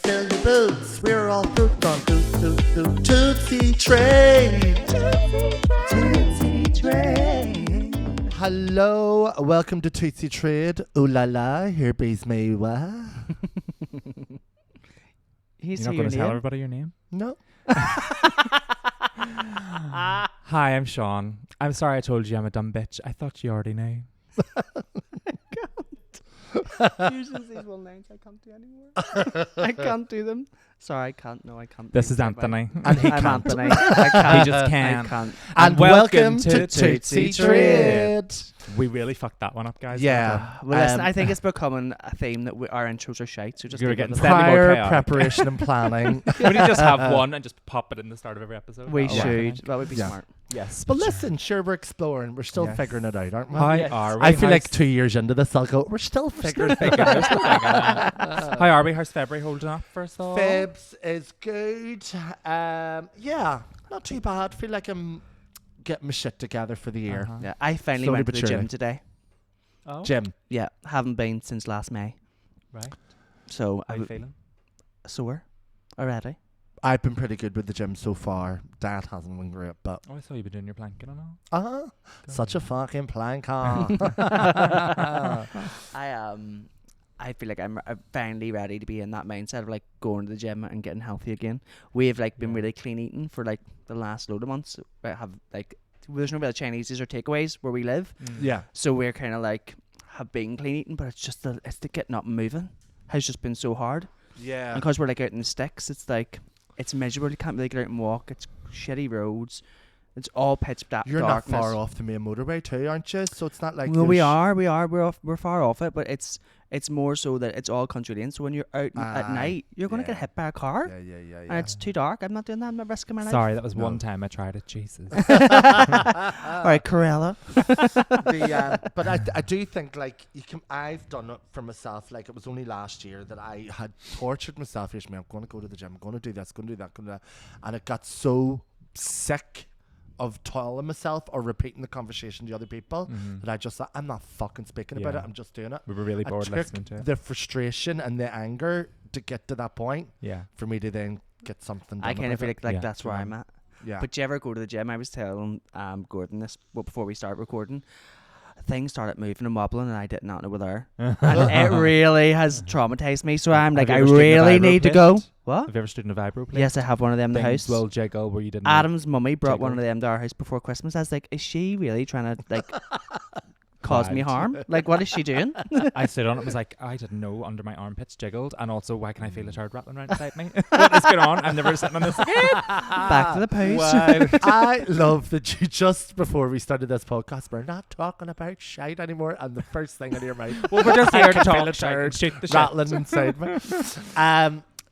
fill your boots. We're all hooked on Tootsie Trade. Tootsie Trade. Hello, welcome to Tootsie Trade. Ooh la la, here bees me wa. You're not going to tell everybody your name? No. Hi, I'm Sean. I'm sorry I told you I'm a dumb bitch. I thought you already knew. Usually these one names I can't do anymore. I can't do them. Sorry, I can't. No, I can't. This is Anthony. And he I'm can't. Anthony. I can't. He just can't. I can't. And welcome to Tootsie Trade. We really fucked that one up, guys. Yeah. Well, listen, I think it's becoming a theme that our intros are shite. So just You were leave it getting as slightly that. more Prior chaotic. preparation and planning. Would you just have one and just pop it in the start of every episode? We That'll work, I should. think. That would be Yeah. smart. Yes. But listen, sure, we're exploring. We're still Yes. figuring it out, aren't we? How Yes. are we? I feel like How's- 2 years into this, I'll go, we're still figuring it out. How are we? How's February holding up, first of all? Febs is good. Yeah, not too bad. Feel like I'm getting my shit together for the year. Uh-huh. Yeah, I finally Slowly went to but the surely. gym today. Oh, Jim, Yeah, haven't been since last May. right. So How you I'm feeling? sore already. I've been pretty good with the gym so far. Dad hasn't been great, but Oh, I saw you been doing your planking and all. such a fucking plank. I feel like I'm finally ready to be in that mindset of like going to the gym and getting healthy again. We've like been Yeah. really clean eating for like the last load of months. We have like there's no real Chineses or takeaways where we live, Yeah. so we're kind of like have been clean eating, but it's just it's the getting up and moving has just been so hard. Yeah. And because we're like out in the sticks, it's like it's miserable. You can't really get out and walk. It's shitty roads. It's all pitch black. You're darkness. not far off the main motorway too, aren't you? So it's not like Well, we there's- are. We're far off it, but it's more so that it's all country lane. So when you're out at Aye, night, you're gonna yeah. get hit by a car, Yeah. and it's too dark. I'm not doing that. I'm not risking my life. Sorry, that was No. one time I tried it. Jesus. All right, Corella. But I do think like you can. I've done it for myself. Like it was only last year that I had tortured myself. Here's me. I'm going to go to the gym. I'm going to do this. Going to do that. Going to do that. And it got so sick of telling myself or repeating the conversation to other people Mhm. that I just thought I'm not fucking speaking about Yeah. it. I'm just doing it. We were really I bored took listening to it. the frustration and the anger to get to that point Yeah. for me to then get something done. I kind of feel about like Yeah. that's where I'm at. it. Yeah. But do you ever go to the gym? I was telling Gordon this before we start recording. Things started moving and wobbling, and I did not know were there. And it really has traumatized me. So I'm like, Have I you ever stood in a really vibro need to plate? go. What? Have you ever stood in a vibro plate? Yes, I have one of them in the Things house. will jiggle where you didn't. Adam's mummy brought one jiggle. of them to our house before Christmas. I was like, is she really trying to like cause me Right. harm? Like, what is she doing? I stood on it. Was like, I didn't know under my armpits jiggled, and also why can I feel a turd rattling right beside me? What is going on? I'm never sitting on this again. Back to the post. Wow. I love that you just before we started this podcast, we're not talking about shite anymore, and the first thing in your mind, Well, we're just I here to can feel talk a shite and turd shoot the shit. rattling inside me.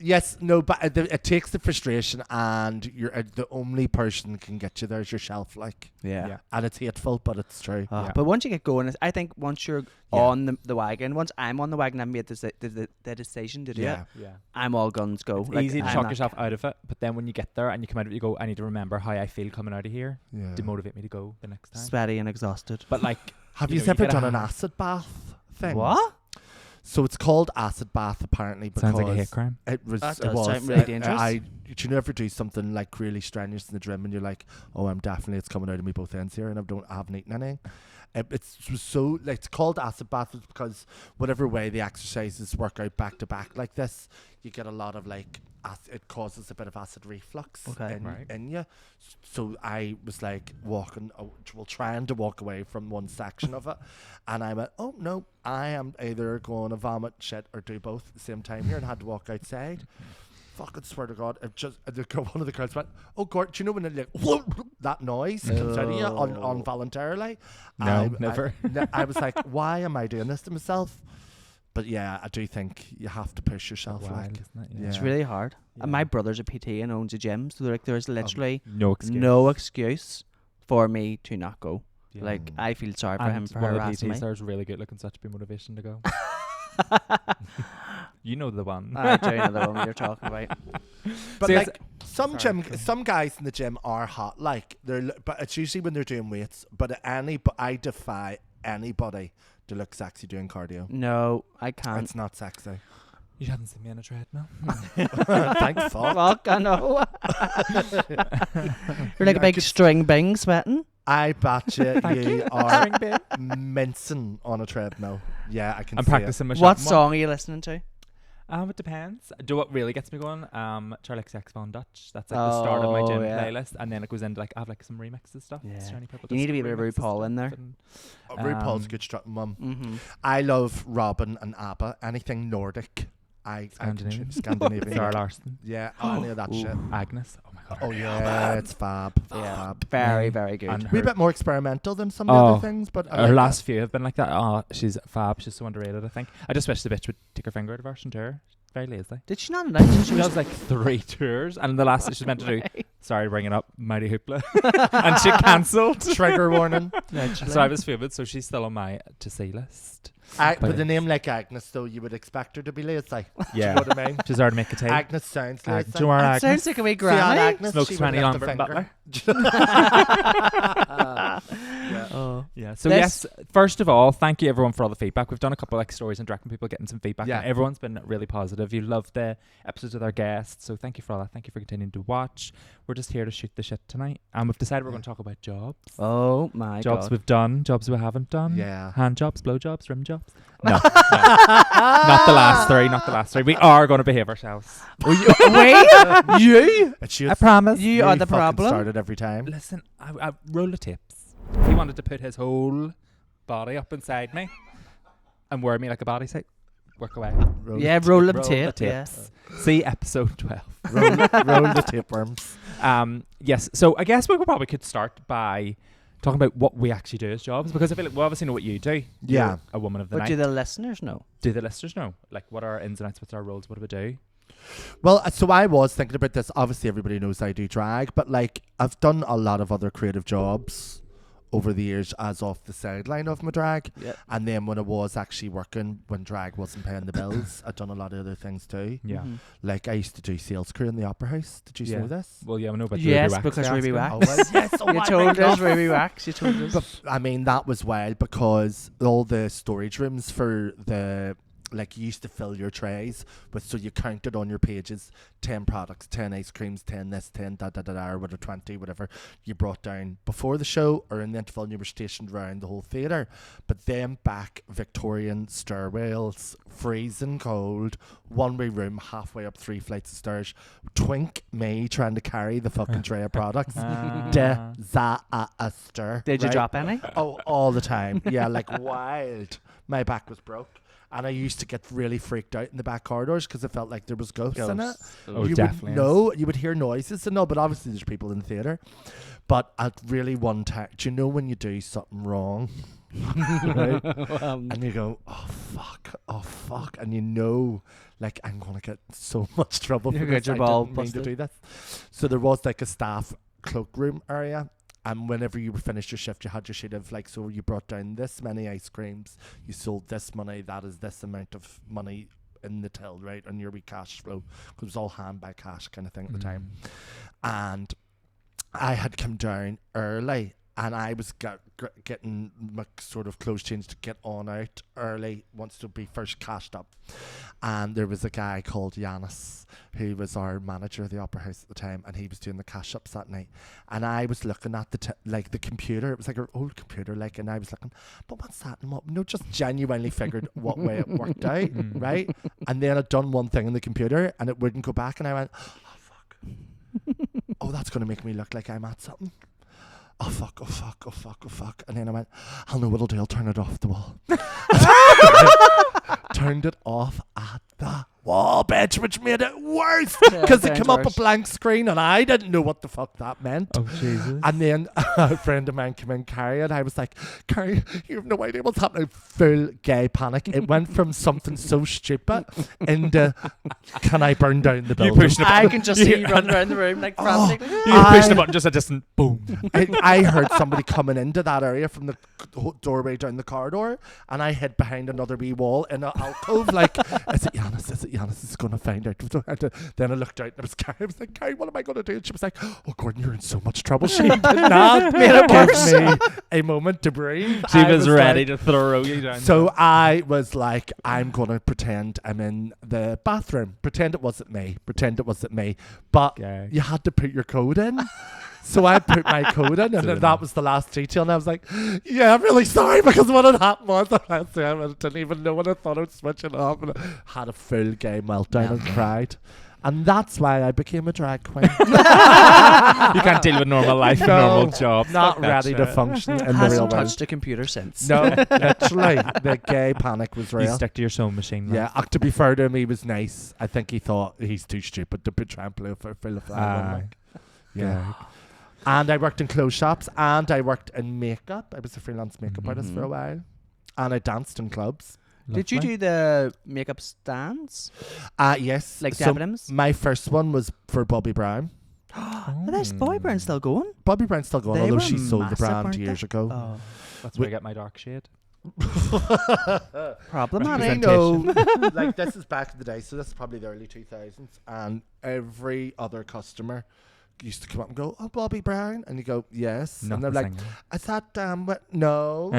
Yes, no, but it takes the frustration, and you're the only person that can get you there is yourself. Like, Yeah. and it's hateful, but it's true. Yeah. But once you get going, I think once you're Yeah. on the wagon, once I'm on the wagon, I've made the decision to do it. Yeah. Yeah. I'm all guns go. It's Like, easy to I'm shock not- yourself out of it, but then when you get there and you come out of it, you go, I need to remember how I feel coming out of here Yeah. to motivate me to go the next time. sweaty and exhausted. But like, Have you you know, you ever gotta done an have- acid bath thing? What? So it's called acid bath apparently because sounds like a hate crime. it was. That It does was. sound really dangerous. Do you ever do something like really strenuous in the gym and you're like, oh, it's coming out of me both ends here, and I haven't eaten anything. It's so like it's called acid bath because whatever way the exercises work out back to back like this, you get a lot of like it causes a bit of acid reflux Okay. Right. in you. So I was like trying to walk away from one section of it, and I went, oh no, I am either going to vomit shit or do both at the same time here, and had to walk outside. Fucking swear to God, it just one of the girls went, "Oh God, do you know when it like that noise comes out of you involuntarily?" No, never. I was like, "Why am I doing this to myself?" But yeah, I do think you have to push yourself. Wild, Like, isn't it? yeah. It's really hard. Yeah. And my brother's a PT and owns a gym, so like there's literally No excuse. no excuse for me to not go. Yeah. Like I feel sorry for and him for one of the harassing me. PTs there is really good looking, such a big motivation to go. You know the one. I do know the one you're talking about. But See, like some sorry, gym, some guys in the gym are hot. Like but it's usually when they're doing weights. But I defy anybody to look sexy doing cardio. No, I can't. It's not sexy. You haven't seen me in a treadmill. Thank fuck. Fuck, I know. You're like a big string bing sweating. I bet you Thank you you. are String bean. mincing on a treadmill. Yeah, I can I'm see practicing my What shot. song are you listening to? It depends. Do what really gets me going? Charlie Sex Von Dutch. That's like the start of my gym yeah. playlist, and then it goes into like I have like some remixes stuff. Yeah. Is there any purple You need to disco be a bit of remixes RuPaul stuff in there. and- it. RuPaul's Um, good strut mum. Mm-hmm. I love Robin and ABBA. Anything Nordic. I can Scandinavian. Scandinavian. Sarah yeah. Larson. Yeah, any of that Ooh. shit. Agnes. Oh my god. Oh yeah, it's fab. Yeah. Fab. Very, Yeah. very good. And A wee her- bit more experimental than some of Oh, the other things, but I Her like last few have been like that. Oh, she's fab. She's so underrated, I think. I just wish the bitch would take her finger out of her and tour. Very lazy. Did she not announce that She does like 3 tours, and the last she's meant to do. Sorry, bringing up Mighty Hoopla, and she cancelled. that. Trigger warning. So I was fuming. So she's still on my to see list. With a name like Agnes, though, you would expect her to be lazy. Yeah, Do you know what I mean? she's already make a tape. Agnes sounds lazy. Do you want It Agnes? sounds like a wee See, Aunt granny. Agnes, Smokes she would 20 lift on a Burton finger. Yeah. Oh. Yeah. So This- yes, first of all, thank you everyone for all the feedback. We've done a couple like stories and directing people getting some feedback. Yeah. And everyone's been really positive. You love the episodes with our guests, so thank you for all that. Thank you for continuing to watch. We're just here to shoot the shit tonight, and we've decided we're going to talk about jobs. Oh my Jobs god. we've done, jobs we haven't done. Yeah. Hand jobs, blow jobs, rim jobs. No, no. Not the last 3. Not the last 3. We are going to behave ourselves. Wait, you? It should I promise. You are the fucking problem. started every time. Listen, I roll the tips. He wanted to put his whole body up inside me and wear me like a bodysuit. Work away. Yeah, roll up Roll tape. the Yeah. tips. See episode 12. roll the tapeworms. Yes, so I guess we probably could start by talking about what we actually do as jobs, because I feel like we obviously know what you do. Yeah. You're a woman of the But night. do the listeners know? Do the listeners know? Like, what are our ins and outs? What's our roles? What do we do? Well, so I was thinking about this. Obviously, everybody knows I do drag, but like I've done a lot of other creative jobs over the years as off the sideline of my drag. Yeah. And then when I was actually working, when drag wasn't paying the bills, I'd done a lot of other things too. Yeah. Mhm. Like I used to do sales crew in the Opera House. Did you Yeah. know this? Well, yeah, we know about Yes, Ruby Wax. because Yeah, Ruby that's Wax. Oh, well, yes. Oh, You I told mean, us, Ruby Wax. You told us. But I mean, that was wild because all the storage rooms for the, like, you used to fill your trays with, so you counted on your pages 10 products, 10 ice creams, 10 this, 10 da da da da, or whatever, 20, whatever you brought down before the show or in the interval, and you were stationed around the whole theatre. But then back Victorian stairwells, freezing cold, one-way room, halfway up 3 flights of stairs. Twink me trying to carry the fucking tray of products. Disaster. Did you right? drop any? Oh, all the time. Yeah, like wild. My back was broke. And I used to get really freaked out in the back corridors because I felt like there was ghosts in it. Oh, You definitely. would know, you would hear noises and all, but obviously there's people in the theatre. But at really one time, do you know when you do something wrong? Right? And you go, oh fuck, and you know, like, I'm gonna get so much trouble for You this. get your I ball didn't mean to busted. do this. So there was like a staff cloakroom area, and whenever you finished your shift, you had your sheet of like, so you brought down this many ice creams, you sold this money, that is this amount of money in the till, right, on your wee cash flow, because it was all hand by cash kind of thing at the time. And I had come down early, and I was getting my sort of clothes changed to get on out early, wants to be first cashed up. And there was a guy called Yanis, who was our manager of the Opera House at the time, and he was doing the cash ups that night. And I was looking at the computer. It was like an old computer, like, and I was looking, but what's that? And what? No, just genuinely figured what way it worked out, right? And then I'd done one thing in the computer, and it wouldn't go back, and I went, oh fuck, oh, that's going to make me look like I'm at something. Oh fuck, oh fuck, oh fuck, oh fuck. And then I went, I'll know what I'll do, I'll turn it off the wall. Turned it off at the wall, bitch, which made it worse because it came up a blank screen and I didn't know what the fuck that meant. Oh, Jesus. And then a friend of mine came in, Carrie, and I was like, Carrie, you have no idea what's happening. Full gay panic. It went from something so stupid into, can I burn down the building? pushed it. I can just see you running around the room like frantically. You pushed the button, just a distant boom. I heard somebody coming into that area from the doorway down the corridor, and I hid behind another wee wall in an alcove, like, is it Yanis, is it Yanis is going to find out? Then I looked out and it was Carrie. I was like, Carrie, what am I going to do? And she was like, oh, Gordon, you're in so much trouble. She did not give me a moment to breathe. She was ready like, to throw you down. So I was like, I'm going to pretend I'm in the bathroom. Pretend it wasn't me. Pretend it wasn't me. But you had to put your code in. So I put my code in, and then that was the last detail. And I was like, yeah, I'm really sorry, because what had happened was I didn't even know when I thought I was switching off, and I had a full gay meltdown and cried. And that's why I became a drag queen. You can't deal with normal life, normal jobs. Not ready to function in the real Hasn't world. touched a computer since. No, literally. The gay panic was You real. stick to your sewing machine. Yeah, to be fair to him, he was nice. I think he thought he's too stupid to try and play for Phil. Yeah. And I worked in clothes shops, and I worked in makeup. I was a freelance makeup artist for a while. And I danced in clubs. Did you do the makeup stands? Yes. Like so Debenhams? my first one was for Bobby Brown. Are this Bobby Brown still going? Bobby Brown's still going, They although were she sold the massive, brand weren't years they? ago. Oh. That's where I get my dark shade. Problematic. I know. Like, this is back in the day, so this is probably the early 2000s, and every other customer used to come up and go, oh, Bobby Brown, and you go, yes. Not and they're the like, singer. is that what? No.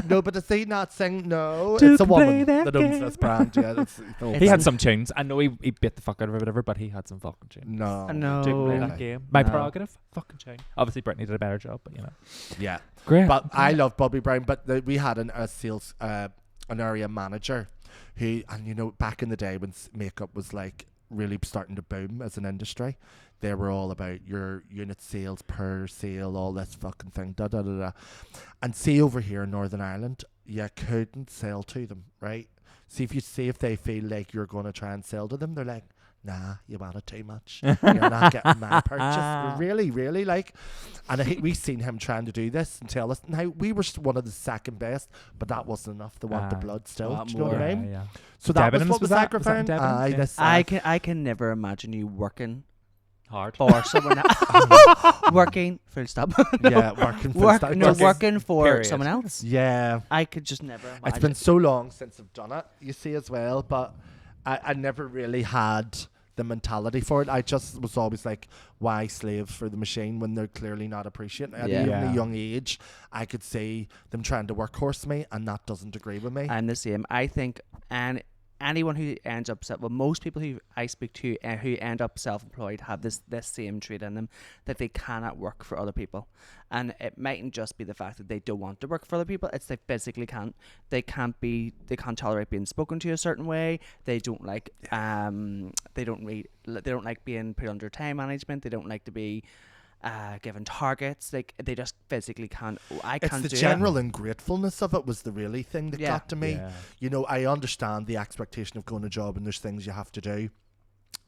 No, but does he not sing? No. Duke It's a woman play that that owns game. this brand. Yeah, that's, He had some tunes. I know he bit the fuck out of it, whatever, but he had some fucking tunes. no. No. Duke play that game. My No. prerogative. Fucking tune. Obviously, Brittany did a better job, but you know. Yeah. Great. But I love Bobby Brown. But we had a sales, an area manager who, and you know, back in the day when makeup was like really starting to boom as an industry, they were all about your unit sales per sale, all this fucking thing, da da da da. And see, over here in Northern Ireland, you couldn't sell to them, right? See if they feel like you're going to try and sell to them, they're like, nah, you want it too much. You're not getting my purchase. Really, really, like. And we've seen him trying to do this and tell us. Now, we were one of the second best, but that wasn't enough. They want the blood still. want Do you know what I mean? Yeah. So that Debenhams, was what was was that? Was that in sacrificing. Debenhams? Yeah. This I can never imagine you working Hard. for someone else. Working, full stop. yeah, working for Working for Period. someone else. Yeah. I could just never imagine. It's been so long since I've done it, you see, as well, but I never really had the mentality for it. I just was always like, why slave for the machine when they're clearly not appreciating it? At Yeah. even a young age, I could see them trying to workhorse me, and that doesn't agree with me. I'm the same. I think anyone who ends up most people who I speak to who end up self-employed have this same trait in them, that they cannot work for other people. And it mightn't just be the fact that they don't want to work for other people, it's they physically can't. They can't tolerate being spoken to a certain way. They don't like they don't like being put under time management. They don't like to be given targets. Like, they just physically can't. I can't do it. It's the general ungratefulness of it was the really thing that Yeah. got to me. Yeah. You know, I understand the expectation of going to a job, and there's things you have to do.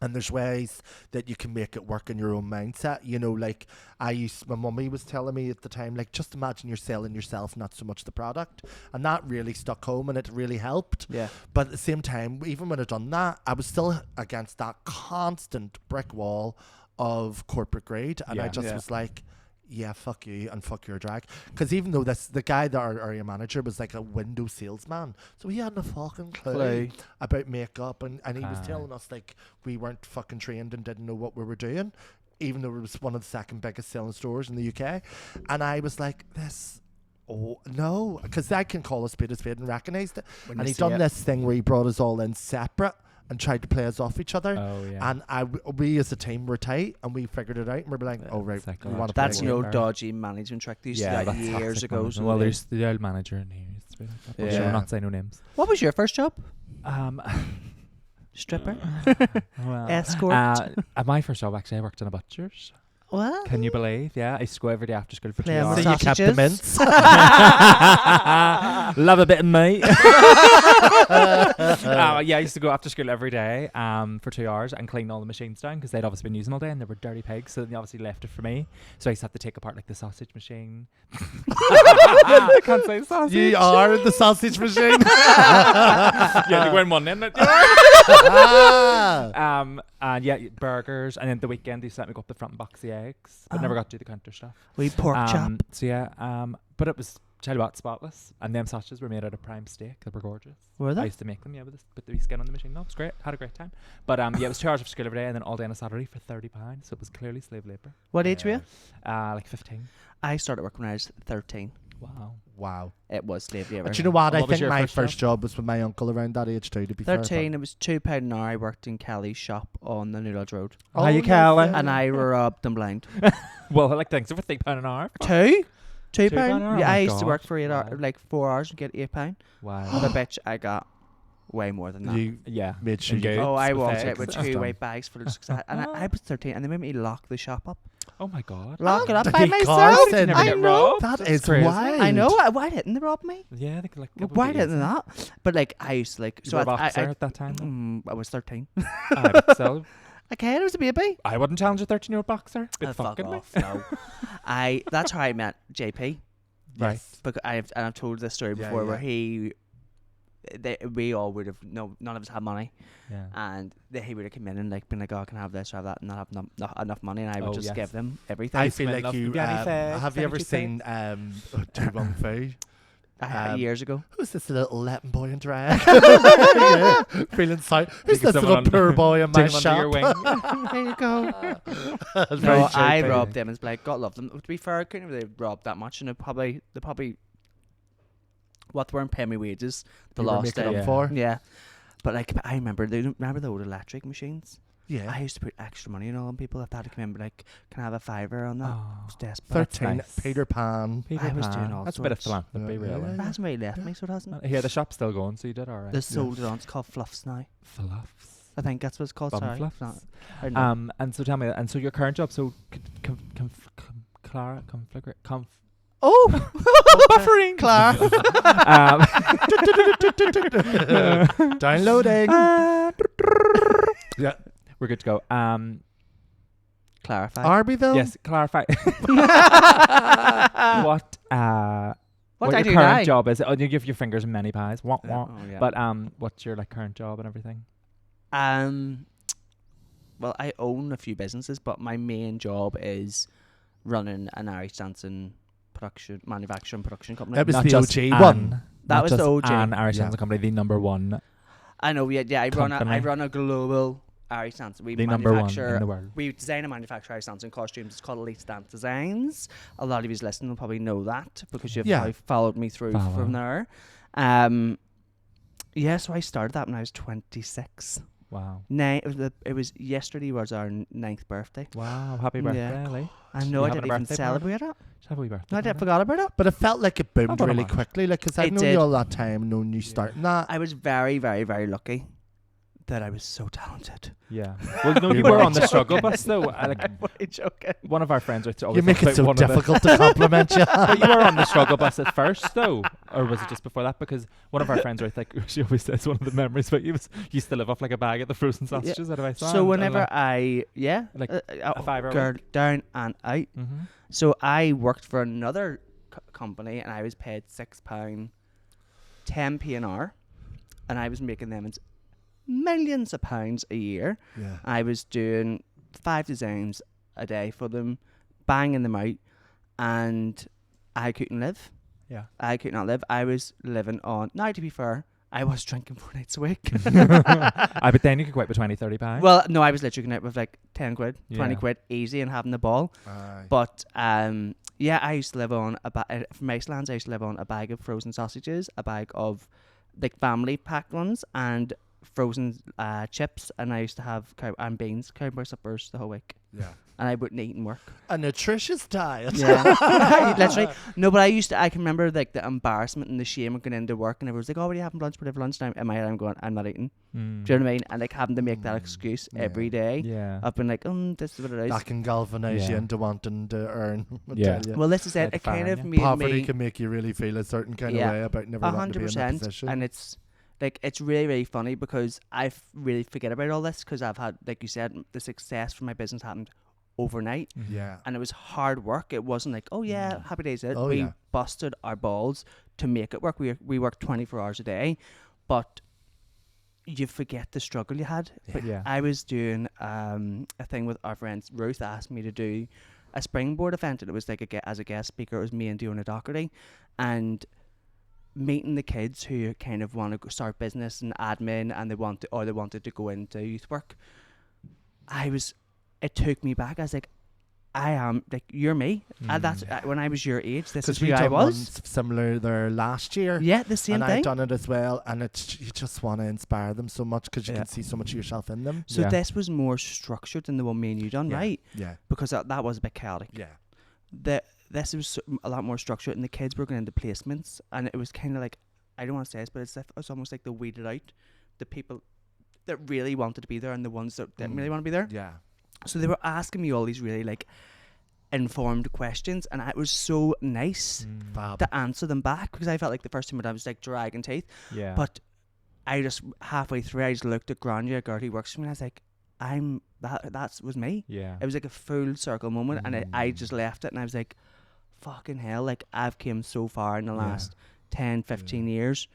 And there's ways that you can make it work in your own mindset. You know, like my mummy was telling me at the time, like, just imagine you're selling yourself, not so much the product. And that really stuck home, and it really helped. Yeah. But at the same time, even when I done that, I was still against that constant brick wall of corporate greed. And I Yeah. just Yeah. was like, yeah, fuck you and fuck your drag. Because even though the guy that our area manager was like a window salesman, so he hadn't a fucking clue about makeup, and he was telling us like we weren't fucking trained and didn't know what we were doing, even though it was one of the second biggest selling stores in the UK. And I was like, oh no, because I can call a spade and recognised it. When And you he see done it. this thing where he brought us all in separate and tried to play us off each other. Oh yeah. And we as a team were tight, and we figured it out, and we were like, oh right, we want to play That's a game. no game. dodgy management trick. They used to do that that's years toxic ago. management. So Well, they- there's the old manager in here. It's really Yeah. Sure, we're not saying no names. What was your first job? Stripper? Well, Escort? at my first job, actually, I worked in a butcher's. What? Can you believe? Yeah, I used to go every day after school for 2 Playing hours. with So you kept the sausages? mints. Love a bit of meat. Yeah, I used to go after school every day for 2 hours and clean all the machines down, because they'd obviously been using all day and they were dirty pigs, so they obviously left it for me. So I used to have to take apart like the sausage machine. I can't say sausage. You are the sausage machine. Yeah, they go in one end. And yeah, burgers, and then the weekend they used to let me go up the front and box the eggs, but never got to do the counter stuff. We pork chop. So yeah, but it was tell you what, spotless. And them sausages were made out of prime steak. They were gorgeous. Were I they? used to make them, yeah, with the wee skin on the machine. No, it was great. Had a great time. But yeah, it was 2 hours of school every day and then all day on a Saturday for £30. So it was clearly slave labour. What age were you? Like 15. I started working when I was 13. Wow. Wow. It was slave labour. And do you know what? And I what was think your my first first job was with my uncle around that age too, to be fair. 13, it was £2 an hour. I worked in Kelly's shop on the Newlodge Road. Oh, How you yes, calling? yeah. And I were robbed and blind. Well, like thanks for £3 an hour. Two? £2? £2 an hour? Yeah, Oh I my used to work God. for 8 hours, Wow. like 4 hours and get £8. Wow. But bitch, I got way more than that. You Yeah. made sure And you goods Oh, I with walked eggs out with and stuff. 2 white bags full of success. And I was 13 and they made me lock the shop up. Oh my God. Lock it up Did by they myself. Carson? Never I get know. robbed. That That's is crazy. wild. I know. Why didn't they rob me? Yeah, they could like. Why didn't they not? But like, I used to like. You So were a I boxer at that time. I was 13. I would still. Okay, I was a baby. I wouldn't challenge a 13-year-old boxer. Bit Fuck fucking me. off. No. That's how I met JP. Right. Because I've told this story Yeah, before where yeah. we all would have none of us had money, Yeah. and he would have come in and like been like, oh, I can have this or have that, and not have not enough money, and I would Oh, just yes. give them everything. I feel Smell like love you. Granny Fair, Have you ever 72 seen Do One Food? Years ago. Who's this little Latin boy in drag? Yeah, feeling sorry. Who's Taking this someone little poor boy in my Take 'em under your shop? wing. There you go. That's very No, I JP. robbed them. It's like God love them. To be fair, I couldn't really rob that much, and they probably what weren't paying me wages. They You were lost making it. up for. Yeah. But like I remember the old electric machines. Yeah. I used to put extra money in on people. If they had to come in, but like, can I have a fiver on that? I Oh, was desperate. 13, nice. Peter Pan. Peter I was Pan. doing all That's a bit of sorts. philanthropy, Yeah, really. It hasn't really left me, so it hasn't. Here, the shop's still going, so you did all right. They sold it on. It's called Fluffs now. Fluffs. I think that's what it's called. Bum Sorry. Fluffs. Not- I don't know. And so tell me, and so your current job, so Clara, Oh, buffering, Clara. Downloading. Yeah. We're good to go. Clarify. Are we though? Yes, clarify. What What I your do current now? job is? Oh, you give your fingers many pies. Wah, wah. Oh, yeah. But what's your like current job and everything? Well, I own a few businesses, but my main job is running an Irish dancing manufacturing production company. That was Not the just OG an- one. That not was the just OG. An Irish Yeah. dancing company, the number one, I know. Yeah. I Company. run a global Irish dance. We the number one manufacture. in the world. We design and manufacture Irish dancing costumes. It's called Elite Dance Designs. A lot of you listening will probably know that because you've Yeah. probably followed me through Follow. from there. Yeah, so I started that when I was 26. Wow. It was yesterday was our 9th birthday. Wow. Happy Yeah. birthday, Ellie. I know You I having a didn't even birthday celebrate it. Just have a wee birthday. No, I party. forgot about it. But it felt like it boomed don't really mind. quickly. Like, because I've It known did. you all that time, known you starting that. I was very, very, very lucky that I was so talented. Yeah. Well, no, you You were were on the struggle bus though. Like I'm only joking. one of our friends, right, You make it so difficult to compliment you. But you were on the struggle bus at first, though, or was it just before that? Because one of our friends, right, like she always says, one of the memories about you was you used to live off like a bag of the frozen sausages out of Iceland. So whenever I, Like a fiver a girl week? down and out. Mm-hmm. So I worked for another company and I was paid £6, 10p an hour, and I was making them millions of pounds a year. Yeah. I was doing 5 designs a day for them, banging them out, and I couldn't live. Yeah. I could not live. I was living on. Now, to be fair, I was drinking 4 nights a week. But then you could quit with 20, 30 pounds. Well, no, I was literally going out with like 10 quid, 20 Yeah. quid easy and having the ball. Aye. But yeah, I used to live on from Iceland. I used to live on a bag of frozen sausages, a bag of like family packed ones, and frozen chips. And I used to have and beans, cowboy suppers the whole week. Yeah. And I wouldn't eat and work. A nutritious diet. Yeah, literally. No, but I can remember like the embarrassment and the shame of going into work, and everyone's like, "Oh, what are you having lunch? What have lunchtime?" In my head, I'm going, "I'm not eating." Mm. Do you know what I mean? And like having to make that excuse Yeah. every day. Yeah. I've been like, this is what it is." That can galvanise you Yeah. into wanting to earn. I Yeah. tell you. Well, this is it. Like It kind firing of you. made Poverty me can make you really feel a certain kind Yeah. of way about never wanting to be in that 100%. position. And it's like it's really, really funny because I really forget about all this because I've had, like you said, the success from my business happened overnight. Mhm. Yeah. And it was hard work. It wasn't like, oh yeah, happy days. Oh, we yeah. busted our balls to make it work. We worked 24 hours a day, but you forget the struggle you had. But Yeah. I was doing a thing with our friends. Ruth asked me to do a springboard event, and it was like as a guest speaker. It was me and Diona Doherty, and meeting the kids who kind of want to start business and admin, and they wanted to go into youth work. It took me back. I was like, I am like, you're me. That's when I was your age. This is who I was. Similar there last year. Yeah, the same and thing. I've done it as well, and it's you just want to inspire them so much because you can see so much of yourself in them. So this was more structured than the one me and you done, right? Yeah. Because that was a bit chaotic. Yeah. This was a lot more structured, and the kids were going into placements, and it was kind of like, I don't want to say this, but it's almost like they weeded out the people that really wanted to be there and the ones that didn't really want to be there. Yeah. So they were asking me all these really like informed questions, and it was so nice to answer them back, because I felt like the first time I was like dragging teeth. Yeah. But I just halfway through, I just looked at Grania, a girl who works for me, and I was like, that was me. Yeah. It was like a full circle moment, and I just left it, and I was like, fucking hell, like I've came so far in the last 10, 15 years.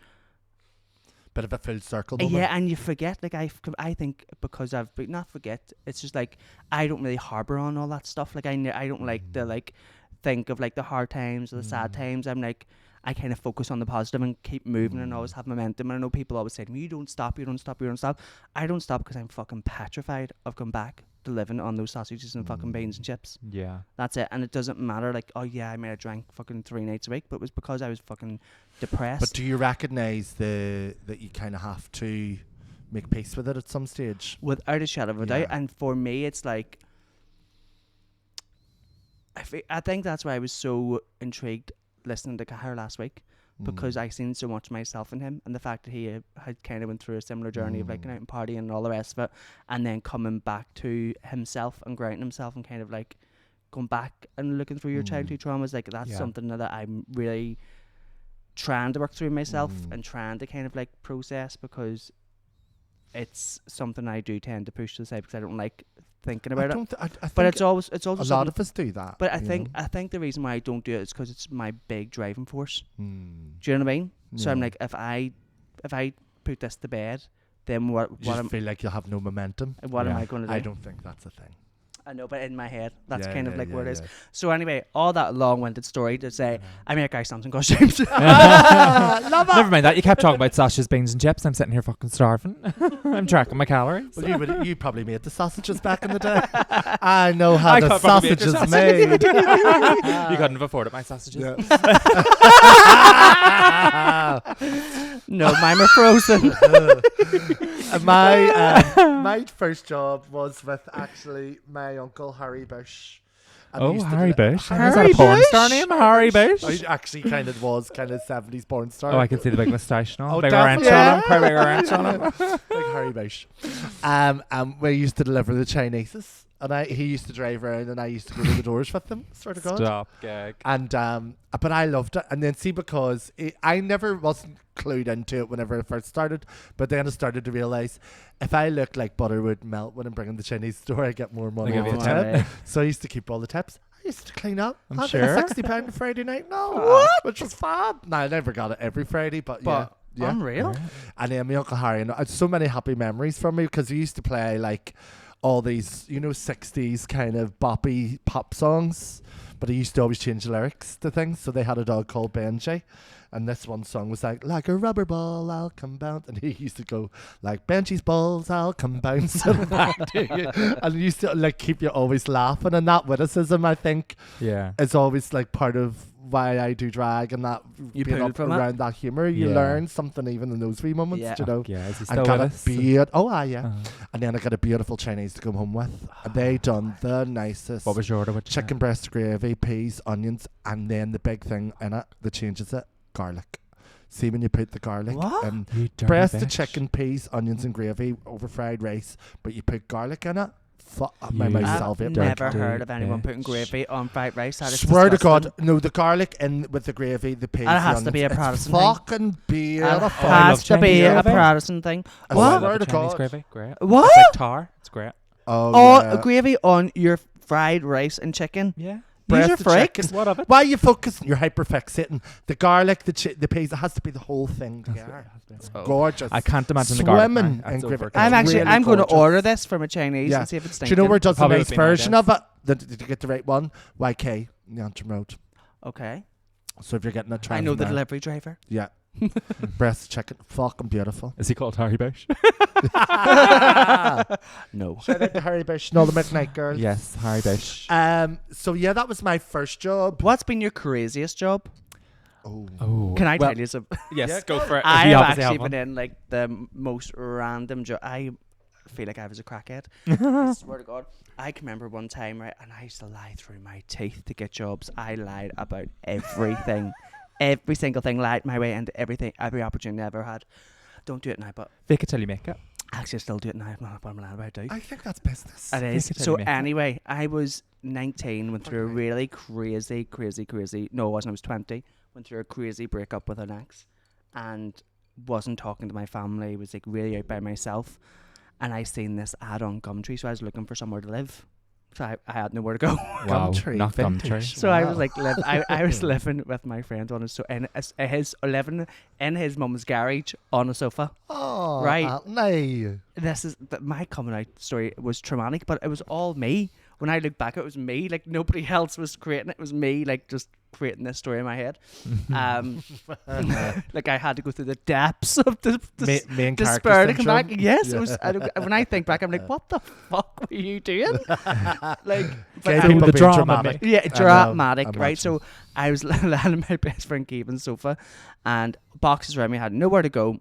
Bit of a full circle moment. Yeah, and you forget, like I think because not forget, it's just like I don't really harbour on all that stuff. Like I don't like to like think of like the hard times or the sad times. I'm like, I kind of focus on the positive and keep moving and always have momentum. And I know people always say to me, you don't stop. I don't stop because I'm fucking petrified of going back to living on those sausages and fucking beans and chips. Yeah. That's it. And it doesn't matter, like, oh yeah, I may have drank fucking 3 nights a week, but it was because I was fucking depressed. But do you recognise that you kind of have to make peace with it at some stage? Without a shadow of a doubt. And for me, it's like, I think that's why I was so intrigued listening to Cahir last week, because I seen so much of myself in him, and the fact that he had kind of went through a similar journey of like going out and partying and all the rest of it, and then coming back to himself and grounding himself and kind of like going back and looking through your childhood traumas. Like that's something that I'm really trying to work through myself and trying to kind of like process, because it's something I do tend to push to the side because I don't like thinking about it. I but it's always a lot of us do that. But I think the reason why I don't do it is because it's my big driving force. Do you know what I mean? So I'm like, if I put this to bed, then what you feel like you'll have no momentum. What am I going to do? I don't think that's a thing. I know, but in my head, that's kind of like what it is. So anyway, all that long-winded story to say, I make guys something costumes. Love it. Never mind that. You kept talking about sausages, beans, and chips. I'm sitting here fucking starving. I'm tracking my calories. Well, you probably made the sausages back in the day. I know how the sausages made. You couldn't have afforded my sausages. Yeah. No, mine are frozen. My first job was with actually my uncle Harry Bush. And Harry Bush. Is Harry that a porn Bush? star name? Harry Bush. I actually kind of was kind of 70s porn star. Oh, I can see the big moustache now. Oh, big definitely. orange on him. Quite big orange on him. Like Harry Bush. We used to deliver the Chineses. And he used to drive around, and I used to go to the doors with them. Sort of God. Stop gag. And but I loved it. And then because I never wasn't clued into it whenever it first started, but then I started to realise if I look like butter would melt when I'm bringing the Chinese store, I get more money off the tip. So I used to keep all the tips. I used to clean up. I'm sure. £60 a Friday night. No, which was fab. No, I never got it every Friday, but yeah. Unreal. Yeah. And then my Uncle Harry, and I had so many happy memories from me because he used to play like all these, 60s kind of boppy pop songs, but he used to always change the lyrics to things. So they had a dog called Benji, and this one song was like a rubber ball, I'll come bounce, and he used to go like Benji's balls, I'll come bouncing back to you, and he used to like keep you always laughing. And that witticism, I think, is always like part of why I do drag, and that you being up around that humour, you learn something even in those wee moments, Yeah, is he and still got with a us? and then I got a beautiful Chinese to come home with. And they done the nicest. What was your order? Chicken breast gravy, peas, onions, and then the big thing in it that changes it, garlic. See when you put the garlic in breast of chicken, peas, onions, and gravy over fried rice, but you put garlic in it. My mouth I've salivate. never heard of anyone putting gravy on fried rice. That is Swear disgusting. to God, no, the garlic in with the gravy, the peas. It has the to be a onions, Protestant it's thing. fucking beautiful. It has to be a gravy. Protestant thing. I What? swear to Chinese God. gravy? Great. What? It's like tar. It's great. Oh, Gravy on your fried rice and chicken? Yeah. These are the freaks. chicken. What of it? Why are you focusing? You're hyperfixating the garlic, the peas. It has to be the whole thing together. It's gorgeous. I can't imagine the garlic. Swimming That's in gravy. overkill. I'm really going to gorgeous. order this from a Chinese and see if it's Do stinking. you know where it does the Probably nice would be my version guess. of it? Did you get the right one? YK, Antrim Road. Okay. So if you're getting a train I know from the there- delivery driver. Yeah. Breast chicken. Fucking beautiful. Is he called Harry Bush? No. Shout out to Harry Bush and all the Midnight Girls. Yes, Harry Bush. So yeah, that was my first job. What's been your craziest job? Oh. Oh. Can I Well- tell you some? Yes, Yeah, go for it. I If you have obviously actually have been one. in like the most random job. I feel like I was a crackhead. I swear to God. I can remember one time, right, and I used to lie through my teeth to get jobs. I lied about everything. Every single thing, lied my way into everything, every opportunity I ever had. Don't do it now, but Fake it till you make it. actually I still do it now. I'm not what I'm lying about, I think that's business. It is. Fake it till So you make it. anyway, I was 19, went through a Okay. really crazy. No, I wasn't. I was 20. Went through a crazy breakup with an ex, and wasn't talking to my family. Was like really out by myself, and I seen this ad on Gumtree, so I was looking for somewhere to live. So I had nowhere to go. Wow, Gumtree, not vintage. Gumtree. So I Wow. was like, I was living with my friend on his living in his mum's garage on a sofa. Oh, Right. No. This is my coming out story was traumatic, but it was all me. When I look back, it was me. Like nobody else was creating it. It was me, like just creating this story in my head. Like I had to go through the depths of the Main despair character to come back. syndrome. Yes, Yeah. it was. When I think back, I'm like, what the fuck were you doing? Like, Gay but I- people the being drama, dramatic. mate. yeah, I know, dramatic, I'm right? So I was lying on my best friend Keevan's sofa, and boxes around me, had nowhere to go,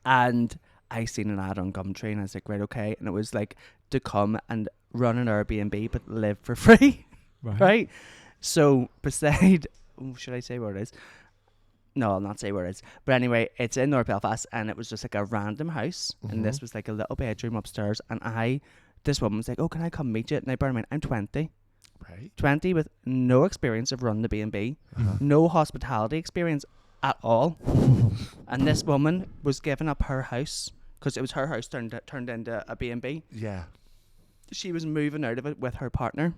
and I seen an ad on Gumtree, and I was like, right, okay, and it was like to come and run an Airbnb but live for free, right? So beside, should I say where it is? No, I'll not say where it is. But anyway, it's in North Belfast, and it was just like a random house, and this was like a little bedroom upstairs, and this woman was like, oh, can I come meet you? And I bear in mind, I'm 20. Right. 20 with no experience of running the B&B, Uh-huh. no hospitality experience at all. And this woman was giving up her house because it was her house turned into a B&B. Yeah. She was moving out of it with her partner.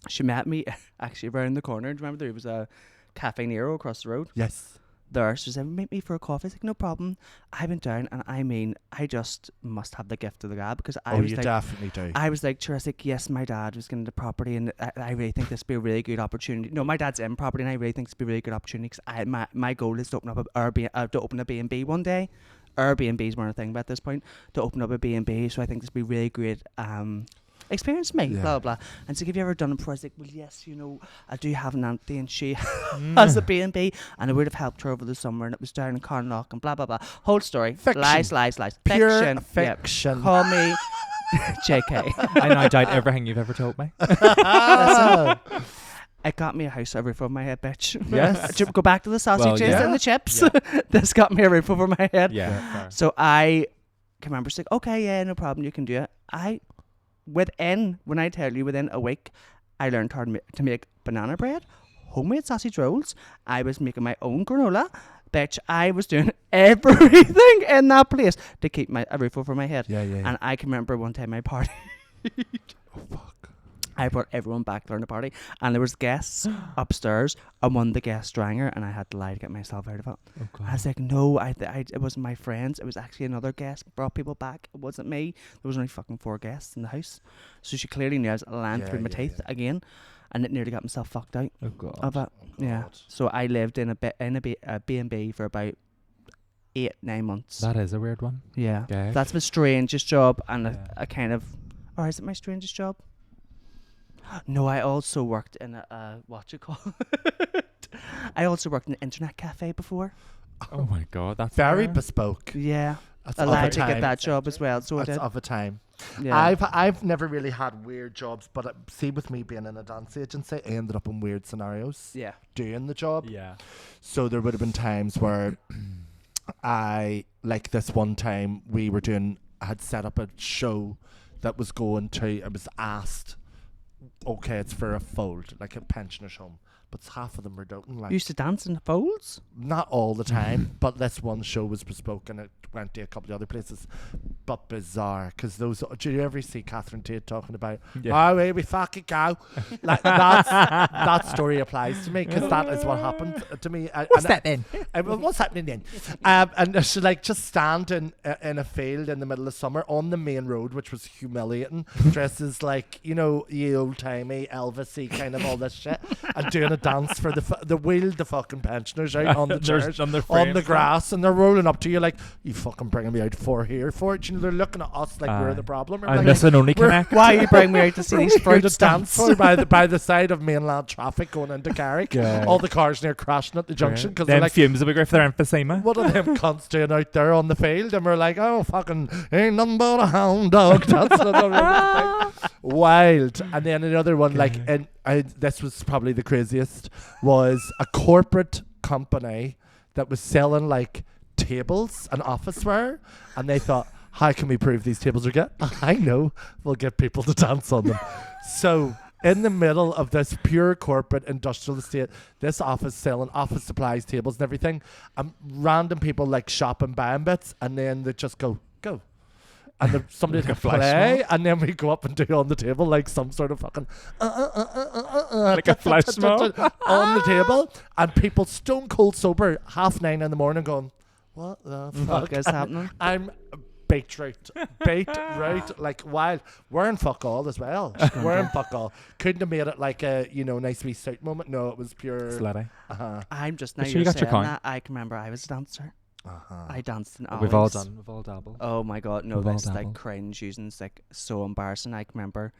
She met me actually around the corner. Do you remember there was a Cafe Nero across the road? Yes. There, she said, meet me for a coffee. I was like, no problem. I went down, and I mean, I just must have the gift of the gab because I Oh, was you like, definitely do. I was like, Jurassic, yes, my dad was getting the property, and I really think this would be a really good opportunity. No, my dad's in property, and I really think this would be a really good opportunity because my goal is to open up to open a B&B one day. Airbnbs weren't a thing at this point, to open up a B&B, so I think this would be really great experience for me, Yeah. blah, blah, blah. And so, have you ever done it before? I was like, well, yes, you know, I do have an auntie, and she has a B&B, and I would have helped her over the summer, and it was down in Carnock, and blah, blah, blah. Whole story. Fiction. Lies. Pure Fiction. Yep. fiction. Call me JK. I now doubt everything you've ever told me. It got me a house over from my head, bitch. Yes. Go back to the sausages yeah. and the chips. Yeah. This got me a roof over my head. Yeah, fair. So I can remember saying, okay, yeah, no problem, you can do it. When I tell you, within a week, I learned how to make banana bread, homemade sausage rolls. I was making my own granola. Bitch, I was doing everything in that place to keep a roof over my head. Yeah. And I can remember one time I partied. Oh, fuck. I brought everyone back during the party, and there was guests upstairs, and one of the guests drank her, and I had to lie to get myself out of it. Oh, God. I was like, no, it wasn't my friends. It was actually another guest brought people back. It wasn't me. There was only fucking 4 guests in the house, so she clearly knew I was lying through my teeth again, and it nearly got myself fucked out Oh, God. of it. Yeah. God. So I lived in a B&B for about 8-9 months. That is a weird one. Yeah. Okay. That's my strangest job, and Yeah. a kind of, or is it my strangest job? No, I also worked in a what you call it? I also worked in an internet cafe before. Oh, my God. That's Very rare. bespoke. Yeah, That's I of a lied to time. get that job as well. So I That's did. of a time. Yeah. I've never really had weird jobs, but see, with me being in a dance agency, I ended up in weird scenarios Yeah. doing the job. Yeah. So there would have been times where like this one time I had set up a show that was going to, I was asked, okay, it's for a fold, like a pensioners home. but half of them were doting. Like, You used to dance in the folds? not all the time, but this one show was bespoke and it went to a couple of other places. But bizarre, because those. Do you ever see Catherine Tate talking about, oh, here we fucking go? Like, that story applies to me, because that is what happened to me. What's that then? What's happening then? And she like just stand in a field in the middle of summer on the main road, which was humiliating, dressed as like, you know, the old timey Elvis-y kind of all this shit, and doing a dance for the wheeled the fucking pensioners out on the chairs, on the grass, and they're rolling up to you like, you fucking bringing me out for here for it? You know, they're looking at us like we're the problem. And like, this and only connect. Why you bring me out to see these fruit dance stamps? by the side of mainland traffic going into Carrick. All the cars near crashing at the junction because they're Them like, fumes will be great for their emphysema. what are them cunts doing out there on the field? And we're like, oh, fucking ain't nothing but a hound dog. That's another wild. And then another one, like, and this was probably the craziest, was a corporate company that was selling like tables and officeware, and they thought, how can we prove these tables are good? I know, we'll get people to dance on them. So in the middle of this pure corporate industrial estate, this office selling office supplies, tables and everything, random people like shop and buying bits, and then they just go. And somebody Like a would flash play, mob? and then we go up and do on the table like some sort of fucking Like a flash mob? on the table, and people stone cold sober, 9:30 in the morning, going, what the fuck Is happening? I'm beetroot, like wild. Wearing fuck all as well. Wearing fuck all. Couldn't have made it like a, you know, nice wee suit moment. No, it was pure. Slutty. I'm just now Sure you're you got your saying coin? that. I can remember I was a dancer. I danced in We've all alleys. done. We've all dabbled. Oh my god, no, We've all this like dabbled. cringe using. It's like so embarrassing. I can remember.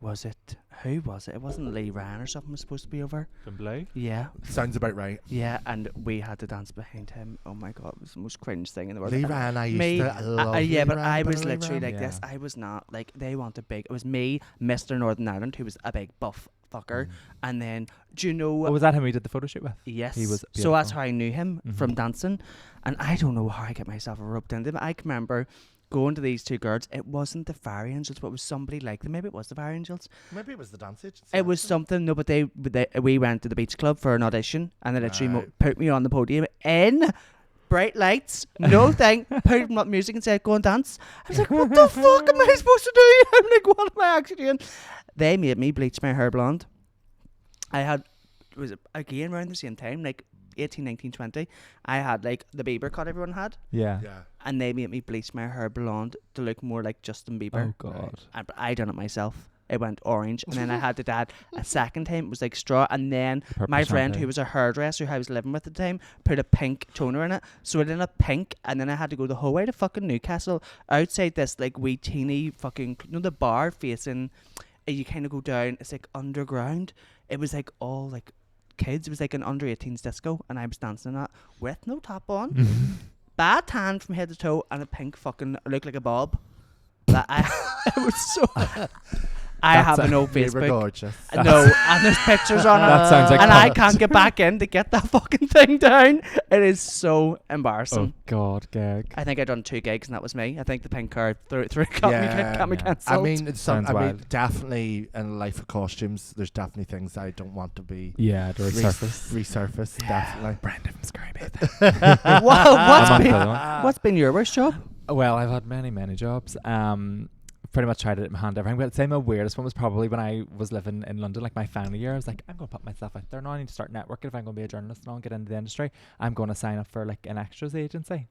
Was it who was it? It wasn't Lee Ryan or something was supposed to be over. From Blue? Yeah, Sounds about right. yeah, and we had to dance behind him. Oh my god, it was the most cringe thing in the world. Lee And Ryan, I used me, to love yeah, Lee but Ryan, I bit was of Lee literally Ryan. like this. Yeah. I was not like they wanted big. It was me, Mr. Northern Ireland, who was a big buff fucker, and then do you know? Oh, was that him we did the photo shoot with? Yes. He was so that's beautiful. how I knew him from dancing. And I don't know how I get myself roped into him. I can remember going to these two girls. It wasn't the Fire Angels, but it was somebody like them. Maybe it was the Fire Angels. Maybe it was the dance agency. It was something. No, but we went to the beach club for an audition, and they literally Right. put me on the podium in bright lights, no thing, put up music and said, go and dance. I was like, what the fuck am I supposed to do? I'm like, what am I actually doing? They made me bleach my hair blonde. It was again around the same time, like 18, 19, 20. I had like the Bieber cut everyone had, Yeah. Yeah. and they made me bleach my hair blonde to look more like Justin Bieber. Oh, God. But I done it myself. It went orange, and then I had to add a second time. It was like straw, and then Purple my friend, shampoo. who was a hairdresser who I was living with at the time, put a pink toner in it. So it ended up pink, and then I had to go the whole way to fucking Newcastle outside this like wee teeny fucking, you know, the bar facing. You kind of go down. It's like underground. It was like all like kids. It was like an under 18s disco, and I was dancing in that with no top on, bad tan from head to toe, and a pink fucking look like a bob. That it was so. I have an old They were Facebook. gorgeous. No, and there's pictures on it. That sounds like and I cunt. can't get back in to get that fucking thing down. It is so embarrassing. Oh, God, gag. I think I done 2 gigs and that was me. I think the pink card got me yeah. cancelled. I mean, it's Sounds I mean, wild. definitely in life of costumes, there's definitely things I don't want to be Yeah, the resurface. resurfaced. Definitely. Brandon from Scary Baby. What's been your worst job? Well, I've had many jobs. Pretty much tried it in my hand everything. But I'd say my weirdest one was probably when I was living in London, like my final year. I was like, I'm going to put myself out there now. I need to start networking if I'm going to be a journalist and all, get into the industry. I'm going to sign up for like an extras agency.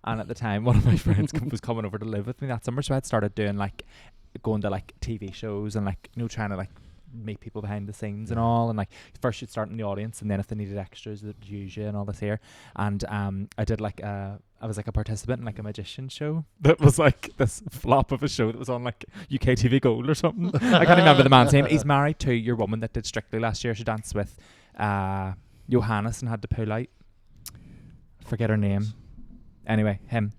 And at the time, one of my friends was coming over to live with me that summer, so I'd started doing like going to like TV shows and like, you know, trying to like meet people behind the scenes and all, and like first you'd start in the audience, and then if they needed extras they'd use you and all this here. And I did like I was like a participant in like a magician show that was like this flop of a show that was on like UK TV Gold or something. I can't remember the man's name. He's married to your woman that did Strictly last year. She danced with Johannes and had to pull out. Forget her name. Anyway, him.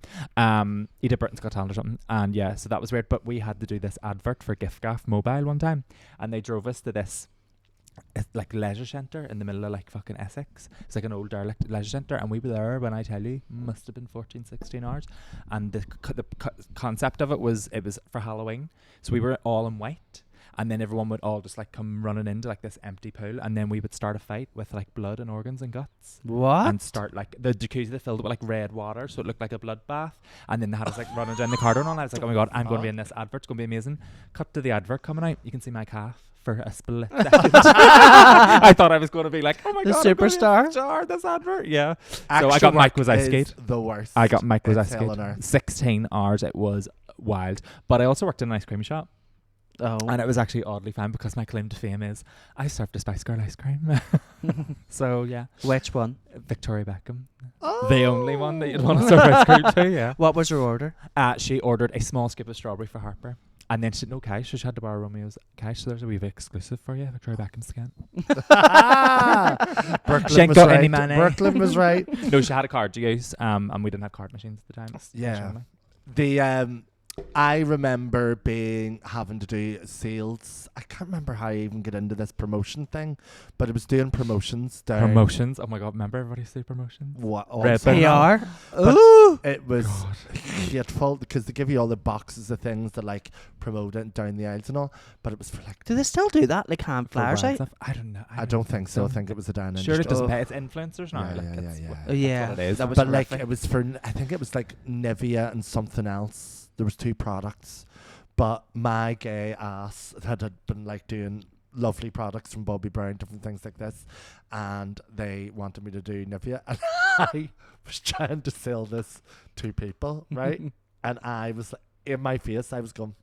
He did Britain's Got Talent or something. And yeah, so that was weird. But we had to do this advert for giffgaff Mobile one time. And they drove us to this like leisure centre in the middle of like fucking Essex. It's like an old derelict leisure centre. And we were there, when I tell you, must have been 14, 16 hours. And the concept of it was for Halloween. So we were all in white. and then everyone would all just like come running into like this empty pool, and then we would start a fight with like blood and organs and guts. What? And start like the jacuzzi they filled with like red water, so it looked like a bloodbath. And then they had us like running down the corridor and all that. I was like, oh my god, I'm going to be in this advert. It's going to be amazing. Cut to the advert coming out. You can see my calf for a split second. I thought I was going to be like, oh my The god, I'm gonna be a superstar? star, this advert. Yeah. So Actual I got Mike work Wazowski. is the worst. I got Mike It's hell on Wazowski. earth. 16 hours. It was wild. But I also worked in an ice cream shop. Oh. And it was actually oddly fun because my claim to fame is I served a Spice Girl ice cream. So yeah, Which one? Victoria Beckham, Oh. the only one that you'd want to serve ice cream to. Yeah. What was your order? She ordered a small scoop of strawberry for Harper, and then she had no cash, so she had to borrow Romeo's cash. So there's a wee bit exclusive for you, Victoria Beckham scan. She ain't got any money. Brooklyn was right. No, she had a card to use, and we didn't have card machines at the time. Yeah. unfortunately. The I remember having to do sales. I can't remember how I even get into this promotion thing, but it was doing promotions down. Promotions. Oh my god, remember everybody say promotions? What? Oh, Red I'm sorry. PR. But Ooh. It was God. hateful because they give you all the boxes of things that like promote it down the aisles and all, but it was for like. Do they still do that? Like hand For flyers brand out? stuff? I don't know. I don't think so. I think it was a down Sure, it industry. doesn't Oh. pay. It's influencers now. Yeah, like, yeah, it's yeah, what- yeah. Oh, yeah. That's what it is. That was But like horrific. it was for, I think it was like Nivea and something else. There was 2 products, but my gay ass had been like doing lovely products from Bobbi Brown, different things like this, and they wanted me to do Nivea, and I was trying to sell this to people, right? And I was like, in my face, I was going.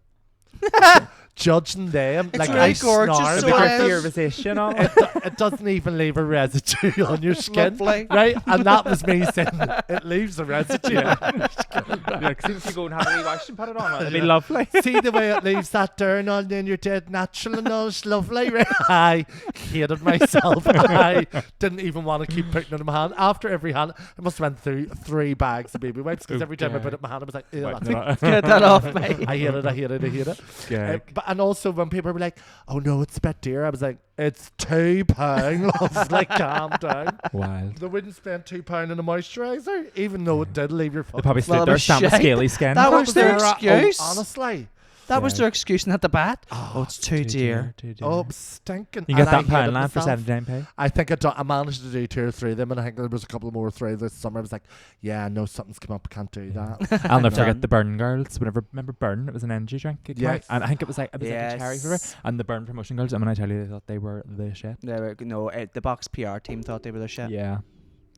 Judging them It's like really I gorgeous, snarl so because it is. Conversation on. it doesn't even leave a residue on your skin. Lovely. Right, and that was me saying it leaves a residue. Yeah, since you go and have a wee wash and put it on, it'd be lovely. See the way it leaves that down on then you're dead natural and all, it's lovely. Right? I hated myself. I didn't even want to keep putting it in my hand. After every hand, I must have went through 3 bags of baby wipes because every time I Okay. put it in my hand, I was like, ew, Wipe that's it it. out. Get that off, mate. I hate it, I hate it, I hate it. Gag. But and also when people were like, oh no, it's a bit dear, I was like, it's £2, love. Like, calm down. Wild. They wouldn't spend £2 on a moisturiser, even though it did leave your They fucking probably Well, stood it there, was stamped with shite. scaly skin. That was their their excuse. honestly. That was Yeah. their excuse at the bat. Oh, it's too dear. Too dear. Oh, it was stinking. You And get I that hated pound land for myself. £79. I think I managed to do 2 or 3 of them, and I think there was a couple more through this summer. I was like, yeah, no, something's come up. Can't do that. I'll never Done. forget the Burn girls. Remember Burn? It was an energy drink. It came out, Yes. and I think it was like a cherry flavor. Yes. And the Burn promotion girls. And when I tell you, they thought they were the shit. They were, no, the box PR team thought they were the shit. Yeah,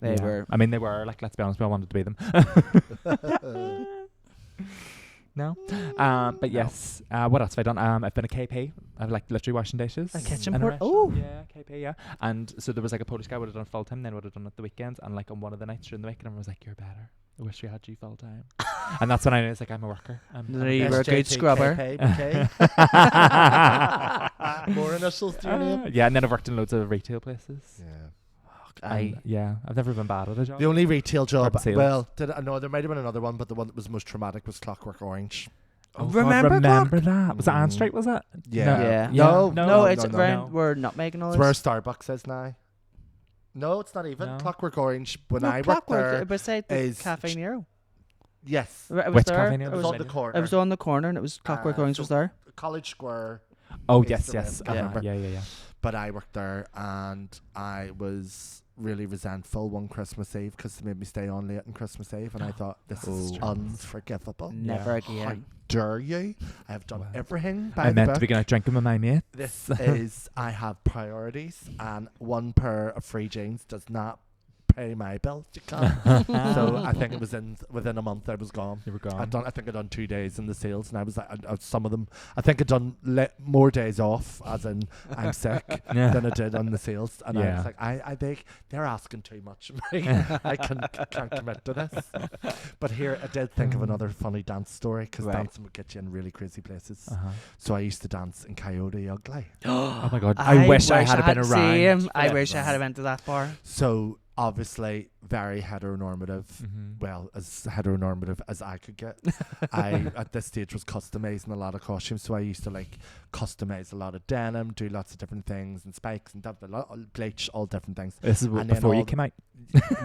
They yeah. were. I mean, they were like. Let's be honest. We all wanted to be them. No. But yes. What else have I done? I've been a KP. I've like literally washing dishes. A kitchen in port. restaurant. Oh. Yeah, KP. Yeah. And so there was like a Polish guy would have done full time, then would have done it the weekends, and like on one of the nights during the week, and everyone was like, "You're better. I wish we had you full time." And that's when I was like, "I'm a worker." There you were a good scrubber. More initials to your name. Yeah, and then I've worked in loads of retail places. Yeah. And yeah, I've never been bad at a job. The only retail job, Hard sales. well, no, there might have been another one, but the one that was most traumatic was Clockwork Orange. Oh, God, Remember remember that? Was it Ann Mm. Street? Was it? Yeah. Yeah. No, No, it's no. around where Nutmeg and all It's where this. Starbucks is now. No, it's not even. No. Clockwork Orange, when No, I worked Clockwork, there, beside the is Cafe Nero. yes. It was Which there. Cafe Nero? It It was was, on the corner. it was on the corner, and it was Clockwork Orange was so there. College Square, Oh, It's yes, the yes. red, I remember. Yeah. but I worked there and I was really resentful one Christmas Eve because they made me stay on late on Christmas Eve, and I thought, this is Oh. unforgivable. Never Yeah. How again. dare you? I have done Wow. everything by I the meant to book. be going out drinking with my mate. This is, I have priorities, and one pair of free jeans does not pay my bills. You can't. So I think it was within a month I was gone. You were gone. I think I'd done 2 days in the sales, and I was like, some of them, I think I'd done more days off, as in I'm sick, Yeah. than I did on the sales. And I Yeah. was like, they're asking too much of me. I can't commit to this. But here I did think of another funny dance story, because Right. dancing would get you in really crazy places. Uh-huh. So I used to dance in Coyote Ugly. Oh my God. I wish I had been around. seen him. I Yeah. wish I had went to that bar. So obviously very heteronormative. Well, as heteronormative as I could get. I at this stage was customizing a lot of costumes, so I used to like customize a lot of denim, do lots of different things and spikes and bleach, all different things. This is And then before you all came out.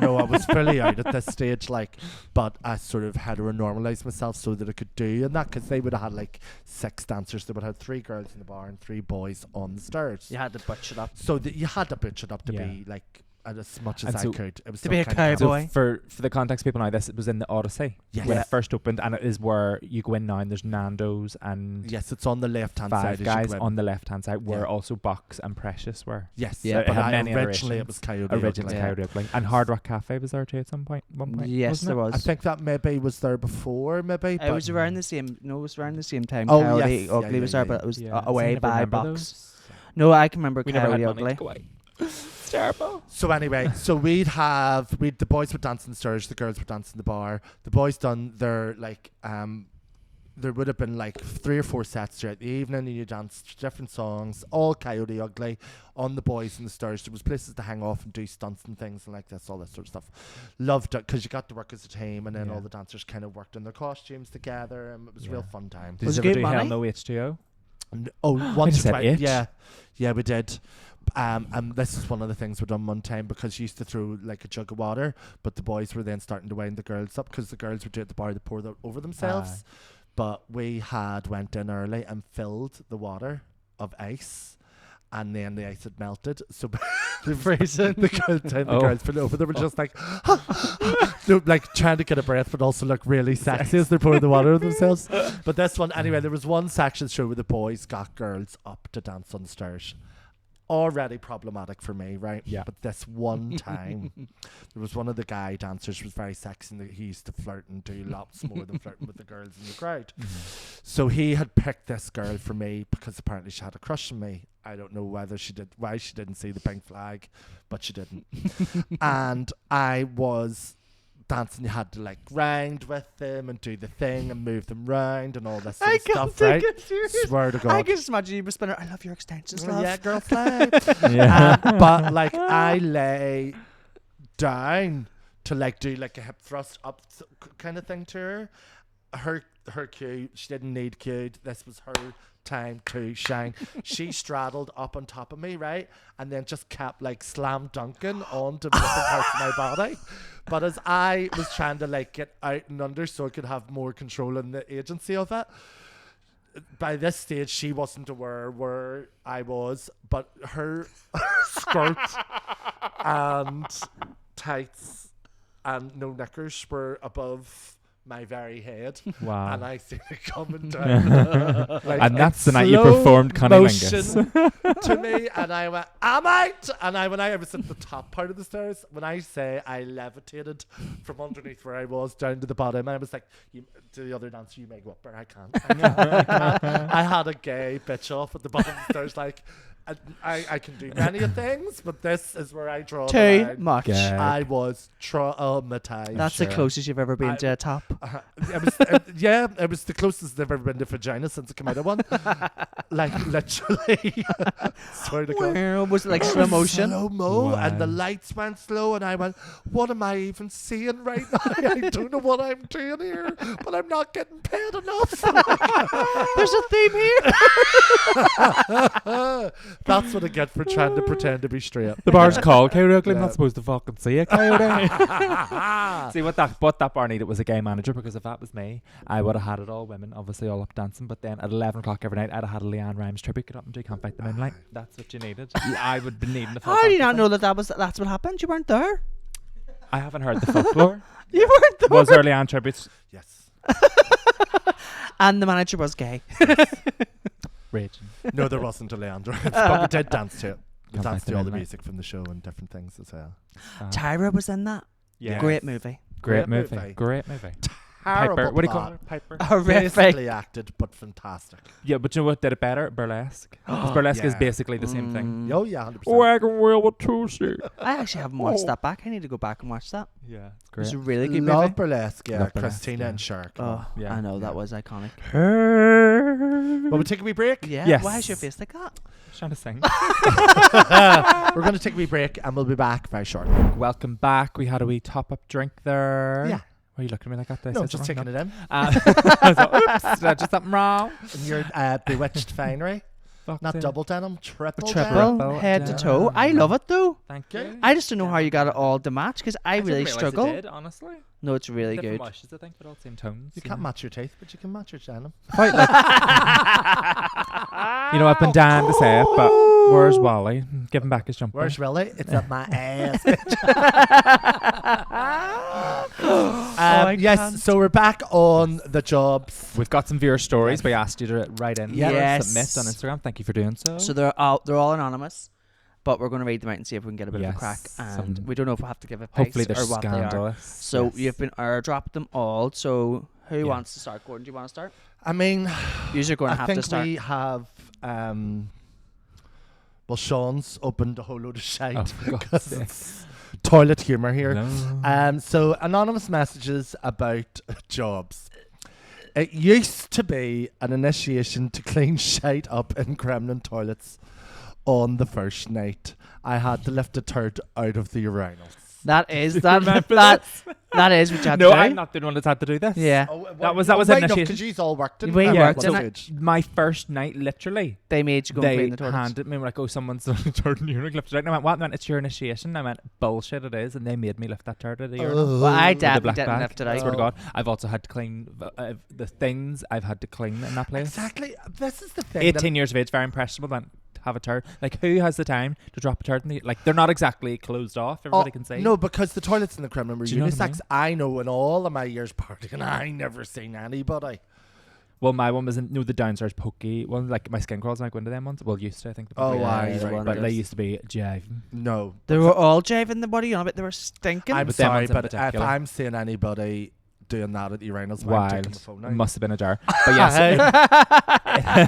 No, I was fully out at this stage, like, but I sort of heteronormalized myself so that I could do and that, because they would have had like 6 dancers. They would have 3 girls in the bar and 3 boys on the stairs. You had to butch it up. So that you had to butch it up to Yeah. be like as much And as I so could. It was to be a some kind of cowboy. So for the context people now, this was in the Odyssey Yes. when Yes. it first opened, and it is where you go in now and there's Nando's and Yes, it's on the left hand side. Five as Guys you go in. on the left hand side, where Yeah. also Box and Precious were. Yes, Yeah, it but had I many originally it iterations. was Coyote. Originally Yeah. Coyote Ugly. And Hard Rock Cafe was there too at some point. One point. Yes, wasn't there it? was. I think that maybe was there before, maybe. It But was around the same. No, it was around the same time. Oh, Coyote yes. Yeah, Ugly yeah, was yeah, there, yeah. but it was Yeah, away so I never by remember Box. those. No, I can remember We never Coyote had money Ugly. to go out. It's terrible. So anyway, so we'd the boys would dance in the stairs, the girls would dance in the bar. The boys done their like there would have been like 3 or 4 sets throughout the evening, and you danced different songs, all Coyote Ugly on the boys in the stairs. There was places to hang off and do stunts and things and like this, all that sort of stuff. Loved it because you got to work as a team, and then Yeah. all the dancers kind of worked in their costumes together, and it was a real Yeah. fun time. Did Was you it ever good do Hell money? No H2O? Once or said twice. H. Yeah, we did. And this is one of the things we done one time, because you used to throw like a jug of water, but the boys were then starting to wind the girls up because the girls would do it at the bar to pour over themselves. But we had went in early and filled the water of ice, and then the ice had melted. So the freezing, the girls put it over. They were just like, they were like trying to get a breath, but also look really sexy as they're pouring the water over themselves. But this one, anyway, there was one section show where the boys got girls up to dance on the stairs. Already problematic for me, right? Yeah. But this one time, there was one of the guy dancers who was very sexy, and he used to flirt and do lots more than flirting with the girls in the crowd. So he had picked this girl for me because apparently she had a crush on me. I don't know why she didn't see the pink flag, but she didn't. And I was dancing. You had to like grind with them and do the thing and move them round and all this sort of stuff, right? Swear to God. I can just imagine you were spinning. I love your extensions, love. Yeah, girl slide. Yeah. But like I lay down to like do like a hip thrust up kind of thing to her. Her cue. She didn't need cue. This was her time to shine. She straddled up on top of me, right, and then just kept like slam dunking onto different parts of my body. But as I was trying to like get out and under so I could have more control in the agency of it, by this stage she wasn't aware where I was, but her skirt and tights and no knickers were above my very head. Wow. And I see it coming down. Like And that's the in night you slow performed Cunnilingus. motion to me, and I went, I'm out. And when I was at the top part of the stairs, when I say I levitated from underneath where I was down to the bottom, and I was like, to the other dancer, you may go up there, I can't. I had a gay bitch off at the bottom of the stairs, like, I can do many things, but this is where I draw the Too line. much. Yeah. I was traumatized. That's the closest you've ever been to a top. It was the closest I've ever been to vagina since I came out of one. Like literally. Swear to God. Where was it like slow motion? Slow mo, and the Wow. lights went slow, and I went, "What am I even seeing right now? I don't know what I'm doing here, but I'm not getting paid enough." There's a theme here. That's what I get for trying to pretend to be straight. The bar's called Coyote Ugly. I'm Yeah. not supposed to fucking see a coyote. See what that bar needed was a gay manager, because if that was me, I would have had it all women, obviously all up dancing. But then at 11 o'clock every night, I'd have had a Leanne Rhymes tribute. Get up and do Can't Fight the Moonlight. That's what you needed. I would be needing the. How do you not know that's what happened? You weren't there. I haven't heard the folklore. You weren't there. Was there Leanne tributes? Yes. And the manager was gay. Raging. No, there wasn't a Leandro, but we did dance to it. We Can't danced Fight the to all the Moonlight. music from the show and different things as well. Tyra was in that. Yeah. Great movie. Great Great movie. movie. Great movie. Terrible Piper. What do you call plot. her? Piper. Horrific. Basically acted, but fantastic. Yeah, but you know what did it better? Burlesque. 'Cause burlesque is Yeah. basically the same thing. Oh yeah, 100%. Wagon wheel with Tootsie. I actually haven't watched that back. I need to go back and watch that. Yeah, it's It was great. a really good Love movie. burlesque, yeah. Love burlesque, Christina yeah. and Cher. Oh, Yeah. I know Yeah. that was iconic. Well, we take a wee break. Yeah. Yes. Why is your face like that? Trying to sing. We're going to take a wee break and we'll be back very shortly. Welcome back. We had a wee top-up drink there. Yeah. Why are you looking at me like that? Did I No, say just something taking wrong? it in. I was like, oops, did I do something wrong? In your bewitched finery. Fuck's Not sake. double denim, triple Triple denim. head to down. toe. I love it though. Thank Okay. you. I just don't know how you got it all to match because I didn't really realise struggle. It did, honestly. No, it's really Different good. washes, I think, but all the same tones. You can't match your teeth, but you can match your denim. Quite like, you know, I've been dying to say it, but where's Wally? Give him back his jumper. Where's Willie? It's up my ass. I yes, can't. so we're back on the jobs. We've got some viewer stories. Yes. We asked you to write in. Yes. Submit on Instagram. Thank you for doing so. So they're all anonymous, but we're going to read them out and see if we can get a bit of a Yes, crack. And some- we don't know if we'll have to give a price Hopefully they're or what they are. scandalous. So Yes. you've been airdropped them all. So who Yeah. wants to start? Gordon, do you want to start? I mean, You're going to I have think to start. we have. Well, Sean's opened a whole load of shite Oh, for God's because sake. it's toilet humour here. No. So anonymous messages about jobs. It used to be an initiation to clean shite up in Kremlin toilets on the first night. I had to lift a turd out of the urinals. That is Remember that is what you had No, to do. I'm not the one that's had to do this. Yeah, That was initiation. because you all worked in We worked in it. My first night, literally, they made you go and they clean the toilets. handed me like, oh, someone's done a turd in the urinal, lifted it out. And I went, what? And they went, it's your initiation. I went, bullshit, it is. And they made me lift that turd out of the urinal. Well, I With the definitely black didn't bag. lift it I out. swear to God, I've also had to clean the things I've had to clean in that place. Exactly. This is the thing. 18 years of age, very impressionable. Then have a turd. Like, who has the time to drop a turd in the? Like, they're not exactly closed off. Everybody can see. No, because the toilets in the Kremlin were Do you know what I unisex. I know in all of my years partying, I never seen anybody. Well, my one was in the downstairs pokey one. Like my skin crawls, and I go into them ones. Well, used to, I think. Oh, Yeah, aye, the right, one But right. they used to be jiving. No. They were all jiving the body on it. They were stinking. I'm But them sorry, ones in but if particular. I'm seeing anybody doing that at the urinals, while I'm taking Wild. the phone It out. must have been a jar. But yes.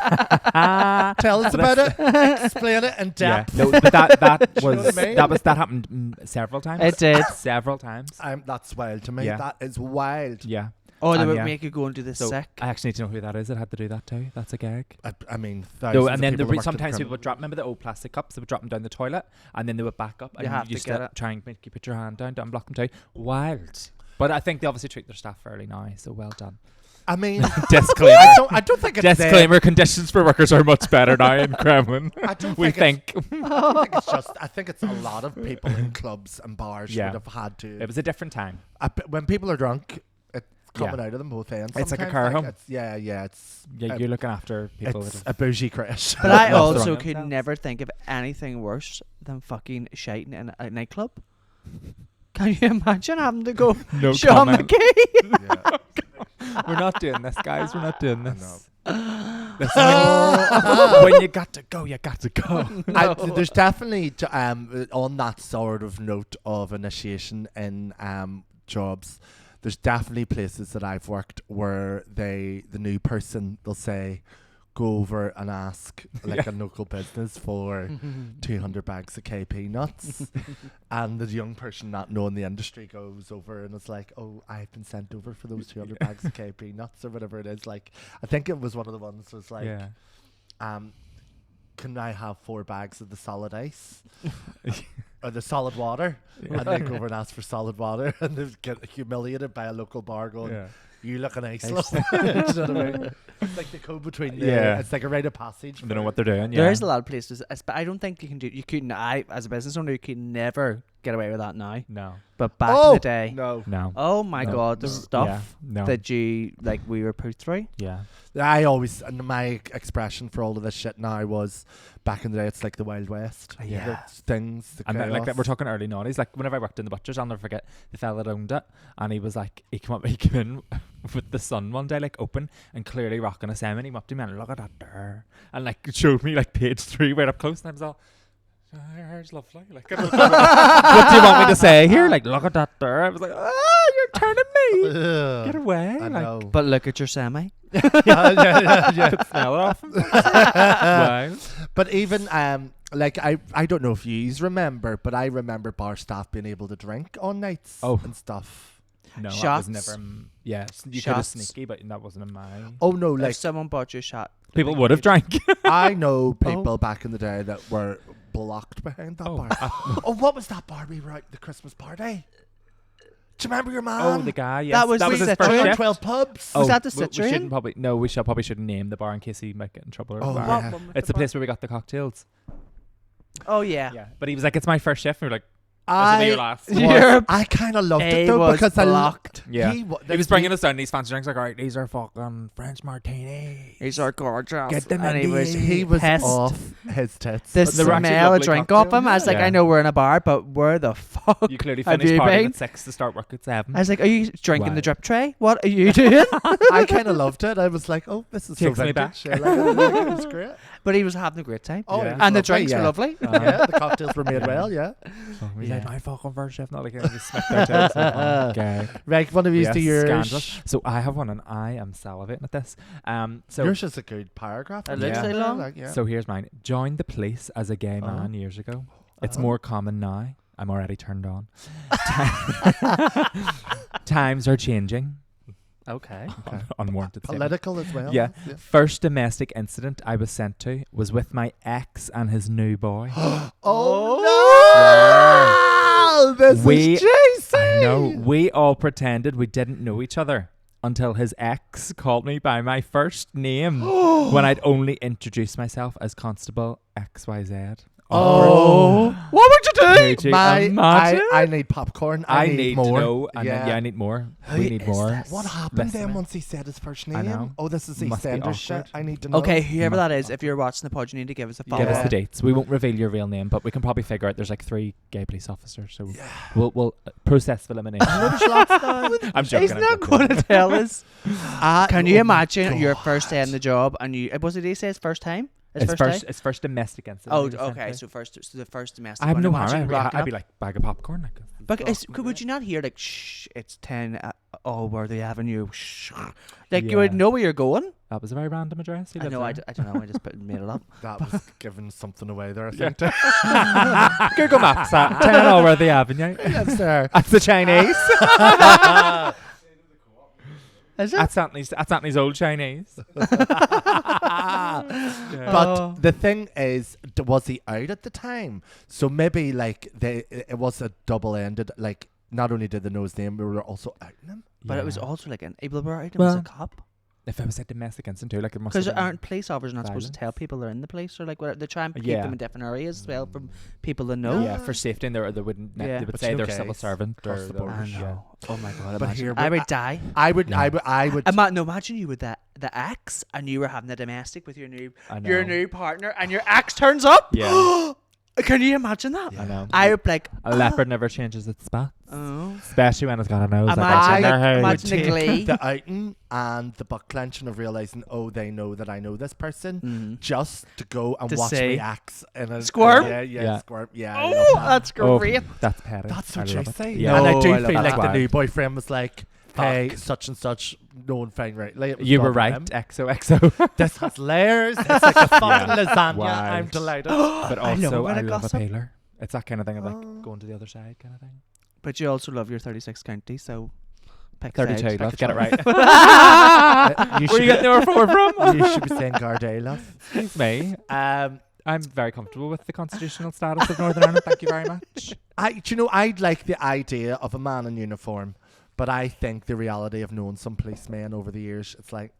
Tell us about it. Explain it in Yeah. depth. No, but that know was what I mean? that happened several times. It did. Several times. That's wild to me. Yeah. That is wild. Yeah. Oh, they And would yeah. make you go and do the So sick. I actually need to know who that is that had to do that too. That's a gag. I mean, No, thousands and of then people worked in sometimes the people would drop. Remember the old plastic cups? They would drop them down the toilet, and then they would back up, and You have to used get to it. try and make you put your hand down to unblock them too. Wild. But I think they obviously treat their staff fairly nice, so well done. I mean, Disclaimer. I don't think it's Disclaimer: conditions for workers are much better now in Kremlin. I don't We think think I don't think it's just. I think it's a lot of people in clubs and bars Yeah. would have had to. it was a different time. When people are drunk, it's coming Yeah. out of them both ends. It's like a sometimes, care home. It's, yeah, it's Yeah, you're looking after people. it's that a bougie crash. But I Lost also their could own never think of anything worse than fucking shiting in a nightclub. Can you imagine having to go no Sean comment. McKay? Yeah. We're not doing this, guys. We're not doing I this. know. Listen, when you got to go, you got to go. There's definitely on that sort of note of initiation in jobs. There's definitely places that I've worked where the new person, they'll say, go over and ask like a local business for 200 bags of KP nuts, and the young person not knowing the industry goes over and it's like, oh, I've been sent over for those 200 bags of KP nuts or whatever it is. Like, I think it was one of the ones was like, Yeah. can I have 4 bags of the solid ice or the solid water? And they go over and ask for solid water, and they get humiliated by a local bar going, Yeah. you look an ice love. Do you know what I mean? It's like the code between the, Yeah. it's like a rite of passage. They know what they're doing. There Yeah. is a lot of places, but I don't think you can do. You couldn't. I, as a business owner, you could never get away with that now. No. But back in the day, No. No. oh my No. god, the No. stuff Yeah. No. that you we were put through. Yeah. I always, and my expression for all of this shit now was, back in the day, it's like the Wild West. Yeah. The things, the And then, like chaos. we're talking early noughties. Like whenever I worked in the butcher's, I'll never forget the fella that owned it, and he was like, he came in with the sun one day, like open and clearly rocking a salmon. He went up to me and look at that there, and like showed me like page 3 right up close, and I was all, your hair's lovely. Like, what do you want me to say here? Like, look at that there. I was like, you're turning me. Ugh. Get away. I Like, know. But look at your semi. yeah. could smell it off him. Wow. But even like I don't know if you remember, but I remember bar staff being able to drink on nights and stuff. No, Shots. that was never. Yeah, you could have Shots. sneaky, but that wasn't in my. Oh no, If like someone bought you a shot, People would have drank. I know people back in the day that were blocked behind that bar. Oh, what was that bar we were at the Christmas party? Do you remember your man? Oh, the guy. Yes. That was his the first Citroen. shift. 12 pubs. Was that the We Citroen? shouldn't probably shouldn't name the bar in case he might get in trouble. Or Oh, whatever. yeah. It's the place where we got the cocktails. Oh yeah. Yeah, but he was like, "It's my first shift." And we were like, "This will be your last." You're- I kind of loved it He though was because blocked. Yeah, he was bringing us down these fancy drinks. Like, all right, these are fucking French martinis. He's our gorgeous. Get them and in he was pissed. off his tits. The They were actually smell of lovely drink off him. I was like, Yeah. I know we're in a bar, but where the fuck? You clearly Have finished you partying been? at 6 to start work at 7. I was like, are you drinking Why? the drip tray? What are you doing? I kind of loved it. I was like, oh, this is Takes so me vintage. back. Yeah, like, it was great. But he was having a great time. Oh, Yeah. it was And the lovely, drinks yeah. were lovely. Yeah, the cocktails were made well. Yeah. He's Yeah. like, my fucking first shift. Not like I just smacked their toes. Okay. Right, one of these Yes, to yours. scandalous. So I have one, and I am salivating at this. So Yours is a good paragraph. It looks really long. Like, yeah. So here's mine. Joined the police as a gay man years ago. It's more common now. I'm already turned on. Times are changing. Okay. Unwarranted. statement. Political as well. Yeah. First domestic incident I was sent to was with my ex and his new boy. Oh no! This We- is juicy. I know. We all pretended we didn't know each other until his ex called me by my first name when I'd only introduced myself as Constable XYZ. Oh. What would you do? Could you imagine? I need popcorn. I need to more. know. And then, I need more. Who We need is more. this? What happened Listen then to me. once he said his first I name? know. Oh, this is Must be EastEnders shit. awkward. I need to know. Okay, whoever Must that is, if you're watching the pod, you need to give us a follow Give us Yeah. the dates. We won't reveal your real name, but we can probably figure out there's like 3 gay police officers. So we'll process for elimination. I'm joking. He's I'm not joking. going to tell us. Can you oh my imagine your God. first day on the job and you? Was it he say his first time? His It's first day? it's first domestic incident. Oh, he was sent okay. to. So the first domestic. I have one. no Imagine harm. rocking I'd be up. like bag of popcorn. Like, But fuck, would you not hear like, shh, it's 10 Allworthy Avenue, shh. Like, you Yeah. would know where you're going. That was a very random address. He I lived know, there. I don't know, I just made it up. That was giving something away there, I think. Google Maps at 10 Allworthy Avenue. Yes, sir. That's the Chinese. Is it? That's Anthony's old Chinese. But the thing is, was he out at the time? So maybe like it was a double-ended. Like not only did they know his name, we were also outing him. But it was Yeah. also like an able bar item as a Well, cop. If it was a domestic incident too, like it must Because have been. aren't police officers not supposed to tell violence. people they're in the police or like whatever? They try and keep Yeah. them in different areas as well from people that know. Yeah, for safety, and they wouldn't. Yeah. They would But say they're okay, civil servant across or the the- board. I yeah. know. Oh my god! But Imagine. here I we- would die. I would. No. I would. Imagine you with the ex and you were having a domestic with your I know. new partner and your ex turns up. Yeah. Can you imagine that? I know. I would be like, A leopard never changes its spots, oh. especially when it's got a nose. like Imagine- that in their head. imagine the glee. the outing and the butt clenching of realizing, oh, they know that I know this person, Mm. just to go and To watch say, me act in a squirm? Yeah, Yeah. squirm. Yeah. I love Oh, that. that's Oh, great. that's petty. That's so I love it. juicy. Yeah. And I do No, I love feel that. like the That's new why. boyfriend was like, hey, Fuck. such and such, no one found right. Like, it was You were bothering right. him. XOXO. This has layers. It's like a fucking Yeah. lasagna. Wow. I'm delighted. But I love a also, bit I of love a gossip. peeler. It's that kind of thing of Oh. like going to the other side kind of thing. But you also love your 36 county, so pick 32, sides. let's get it right. You Where are you should getting the R4 from? You should be saying Garday, love. Excuse me. I'm very comfortable with the constitutional status of Northern Ireland. Thank you very much. Do you know, I'd like the idea of a man in uniform, but I think the reality of knowing some policemen over the years, it's like,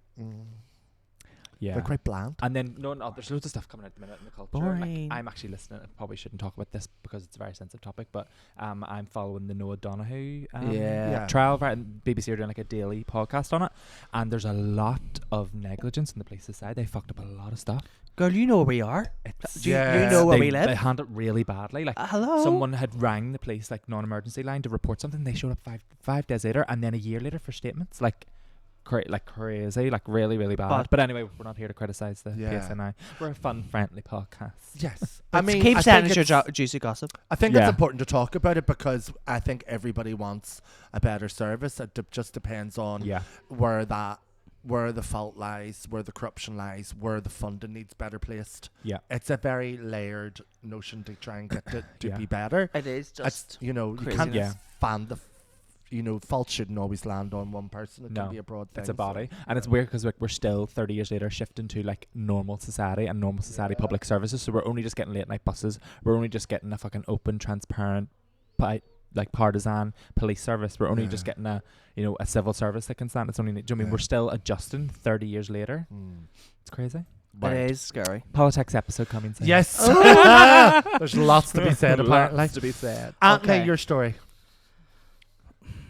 Yeah. they're quite bland. And then there's loads of stuff coming out at the minute in the culture. Boring. Like, I'm actually listening. I probably shouldn't talk about this because it's a very sensitive topic, but I'm following the Noah Donoghue Yeah. trial. Right, and BBC are doing like a daily podcast on it, and there's a lot of negligence on the police's side. They fucked up a lot of stuff. Girl, you know where we are. It's Do you Yeah. know where they, we live? They handled it really badly. Like Hello. someone had rang the police like non-emergency line to report something. They showed up five days later, and then a year later for statements. Like crazy, like really, really bad. But anyway, we're not here to criticize the Yeah. PSNI. We're a fun, friendly podcast. Yes. Keep I sending think us your it's- juicy gossip. I think Yeah. it's important to talk about it because I think everybody wants a better service. It just depends on Yeah. where the fault lies, where the corruption lies, where the funding needs better placed. Yeah. It's a very layered notion to try and get it to Yeah. be better. It is It's, just you can't craziness. Yeah. fan the fault shouldn't always land on one person. It No, can be a broad thing. It's a body, so, and it's weird because we're still 30 years later shifting to like normal society and normal society public services. So we're only just getting late night buses. We're only just getting a fucking open, transparent, like partisan police service. We're only just getting a civil service that can stand. It's only. Do you know what I mean we're still adjusting 30 years later? It's crazy. It is scary. Politics episode coming soon. Yes. There's lots to be said. Apparently, Lots to be said. Okay, your story.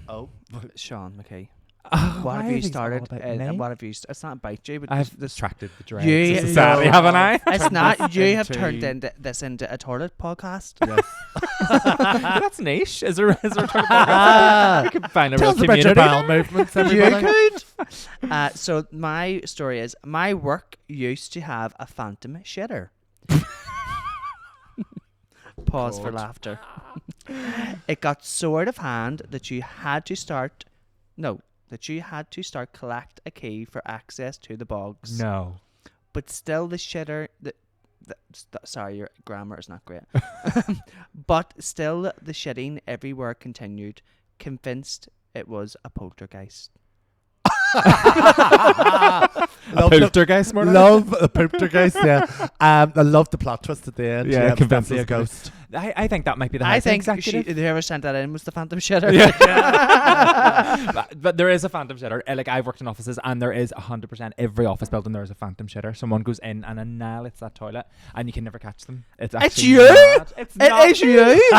Oh, Sean McKay. Why What have are you these started? all about me? What have you? It's not about you, but I've this. distracted the dregs You- of society, No. haven't I? It's Turned not. this You have into- turned this into a toilet podcast. yes. That's niche. Is there a podcast? You can find a Tell real us about your community. bowel movements, everybody. You could. So my story is: my work used to have a phantom shitter. Pause for God. laughter. It got so out of hand that you had to start. No, that you had to start collect a key for access to the bogs. No. But still, the shitter. Sorry, your grammar is not great. But still, the shitting everywhere continued, convinced it was a poltergeist. Poltergeist, more like? Love the poltergeist. Yeah. I love the plot twist at the end. Yeah, it's convinced definitely a it's gonna- ghost. I think that might be the I housing think executive. whoever sent that in was the phantom shitter. But there is a phantom shitter. Like I've worked in offices, and there is 100% every office building there is a phantom shitter. Someone goes in and annihilates that toilet, and you can never catch them. It's actually you? mad. It's not It is you.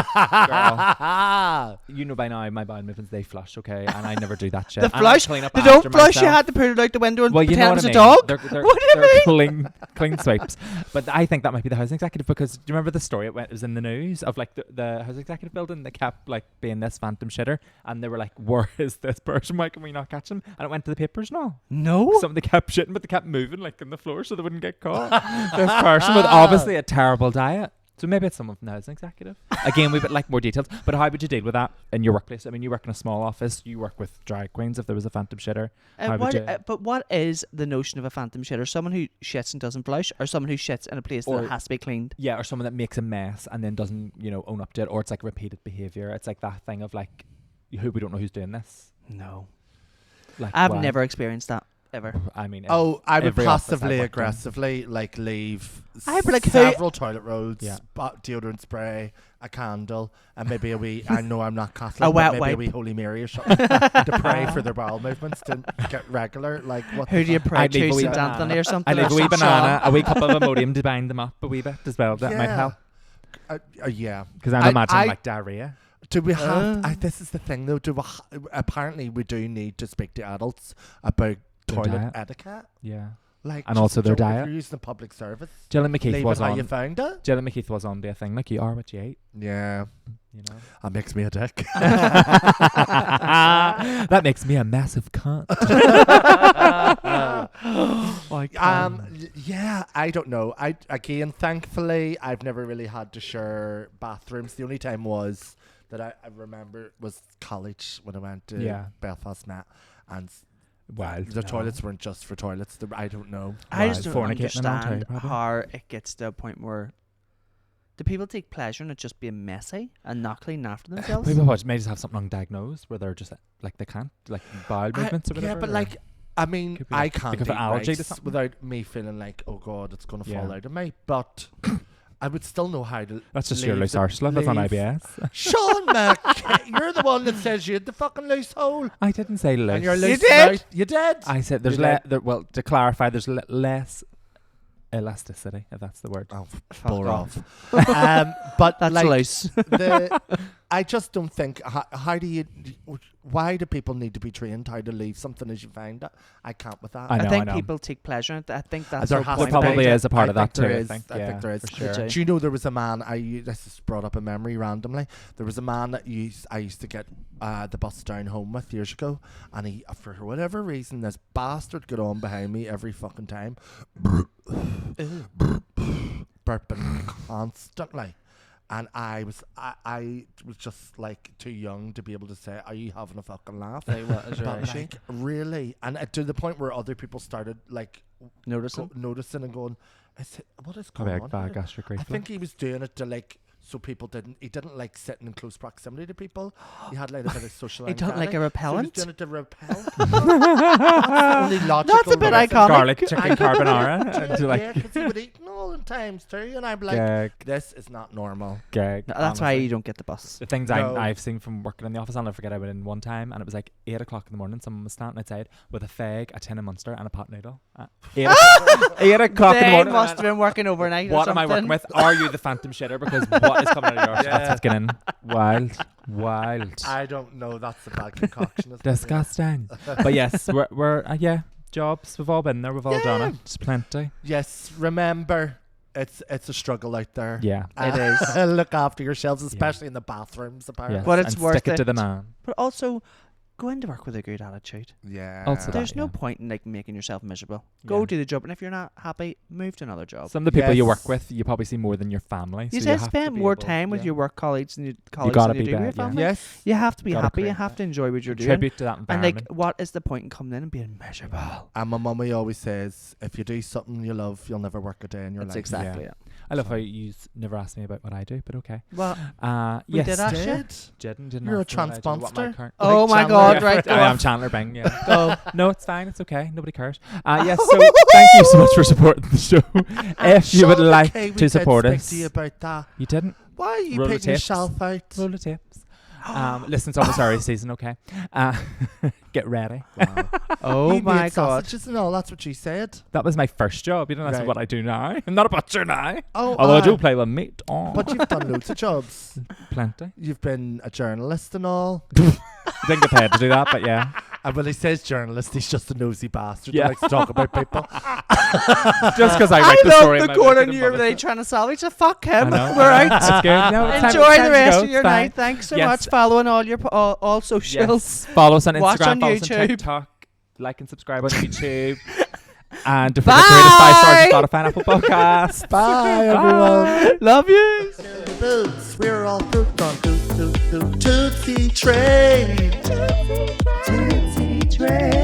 Girl. You know by now my bowel movements, they flush, okay, and I never do that shit. The And I flush? clean up They after don't flush. You myself. had to put it out the window and Well, you know pretend what I it was mean. a dog. They're What do you clean sweeps. But I think that might be the housing executive because do you remember the story? It was in the news of like the housing executive building that kept like being this phantom shitter, and they were like, "Where is this person? Why can we not catch him?" And it went to the papers. No, No. something they kept shitting, but they kept moving like on the floor so they wouldn't get caught. This person with obviously a terrible diet. So maybe it's someone from the housing executive. Again, we would like more details. But how would you deal with that in your workplace? I mean, you work in a small office. You work with drag queens. If there was a phantom shitter, how would you? But what is the notion of a phantom shitter? Someone who shits and doesn't flush, or someone who shits in a place Or- that has to be cleaned? Yeah, or someone that makes a mess and then doesn't, own up to it, or it's like repeated behavior. It's like that thing of like, who we don't know who's doing this. No. Like, I've why? never experienced that ever. I mean, Oh, I would every office I've passively worked in. aggressively like leave I'd be like, who- several toilet rolls, Yeah. deodorant spray, a candle, and maybe a wee. I know I'm not Catholic, A but wet maybe wipe. a wee Holy Mary or something to pray for their bowel movements to get regular. Like what? Who do you pray I'd leave to, a wee St. banana. Anthony or something? I leave a or wee St. banana, Sean? a wee cup of Imodium to bind them up a wee bit as well. That might Yeah. help. Yeah. Because I'm I- imagining I- like diarrhea. Do we have? Uh. This is the thing, though. Apparently we do need to speak to adults about Their toilet diet. etiquette, Yeah. like And also their if diet. you're using a public service, Gillian McKeith leave was it how on. you found it. Gillian McKeith was on the thing like you are what you ate. Yeah, that makes me a dick. That makes me a massive cunt. Yeah, I don't know. Again, thankfully, I've never really had to share bathrooms. The only time was that I remember was college when I went to Yeah. Belfast Met, and Wild. the toilets weren't just for toilets. I don't know. I just Right. don't Fornicating in Ontario, understand probably. how it gets to a point where do people take pleasure in it just being messy and not cleaning after themselves? People may just have something undiagnosed where they're just like they can't like bowel movements or whatever. Yeah, but or- like, I mean, Could be I like- can't because of eat allergy to rice something. without me feeling like, oh god, it's gonna fall Yeah. out of me. But I would still know how to. that's just your leave loose the- arse love. That's on leave- IBS. Sean Mac, you're the one that says you had the fucking loose hole. I didn't say loose. And you're You loose did? mouth. You did. I said there's You did. well, to clarify, there's less elasticity, if that's the word. Oh, Fuck bore off. off. But That's like, loose. I just don't think. How do you? Why do people need to be trained how to leave something as you find it? I can't with that. I know, I think know. people take pleasure in it. I think that's There the has point There to probably be. is a part of I that think too. there I is. think. I think there is. for sure. do. Do you know there was a man? This is brought up a memory randomly. There was a man that I used to get the bus down home with years ago, and he, for whatever reason, this bastard got on behind me every fucking time, burping constantly. And I was just like too young to be able to say, "Are you having a fucking laugh?" Say what is your But issue? like, really, and to the point where other people started like Noticing? noticing and going, what is Probably going like on? bad here?" gastric I reflux. think he was doing it to like So he didn't like sitting in close proximity to people. He had like a bit of social He anxiety. don't like a repellent? So he was doing it to repel. That's only logical. That's a bit reason. iconic. Garlic chicken carbonara. And you're Yeah, like, because he would eat all the times too. And I'm like, gag, this is not normal. gag. That's why honestly. you don't get the bus. The things No. I've seen from working in the office, I'll never forget. I went in one time and it was like 8 o'clock in the morning. Someone was standing outside with a fag, a tin of Munster, and a pot noodle. 8 o'clock in the They morning. must have been working overnight. What or am I working something. with? Are you the phantom shitter? Because what is coming out of your Yeah. That's getting in. Wild. I don't know. That's a bad concoction. Isn't it? Disgusting. But yes, we're yeah, jobs. We've all been there. We've all done it. It's plenty. Yes, remember, it's a struggle out there. Yeah. It is. Look after yourselves, especially in the bathrooms, apparently. Yes. But it's and worth stick it to it. the man. But also, go into work with a good attitude. Yeah. Also that, There's no yeah. point in like making yourself miserable. Go Yeah. do the job, and if you're not happy, move to another job. Some of the people you Yes. work with, you probably see more than your family. You so just have to spend be more able- time with yeah. your work colleagues and your colleagues gotta than you be do with your bad, yeah. family. Yes. You have to be Gotta happy. You create have that. to enjoy what you're doing. Contribute to that And environment. like, what is the point in coming in and being miserable? And my mummy always says, if you do something you love, you'll never work a day in your That's life. exactly Yeah. it. I love how you never asked me about what I do, but okay. Well, We did ask you? Didn't You're a ask me what I do, what my transponster. current- oh my Chandler. God! Yeah. Right, go I am on. Chandler Bing, yeah. Go. No, it's fine. It's okay. Nobody cares. Yes, so thank you so much for supporting the show. If you would Sean like McKay, we to did support speak us, to you about that. you didn't. Why are you Roll the putting tapes. yourself out? Roll the tapes. Listen, it's almost our season, okay? Get ready. Wow. Oh You my made God! sausages and all. That's what she said. That was my first job. You don't ask me Right. what I do now. I'm not a butcher now. Oh, Although I do play with meat. Oh, But you've done loads of jobs. plenty. You've been a journalist and all. Didn't get paid to do that, but yeah. And when he says journalist, he's just a nosy bastard Yeah. who likes to talk about people. Just because I I write the story. love in the my book corner and you're publish really it. trying to salvage. So fuck him. I know, We're I know. out. That's good. No, it's time- Enjoy it's the time to rest go. of your It's fine. night. Thanks so Yes. much. Following all your all socials. Yes. Follow us on Instagram. Watch on follow us on YouTube. TikTok. Like and subscribe on YouTube. And don't forget to rate us 5 stars on Spotify and Apple Podcasts. Bye, everyone. Love you. Boots, we're all hooked on Tootsie Trade. Tootsie Trade.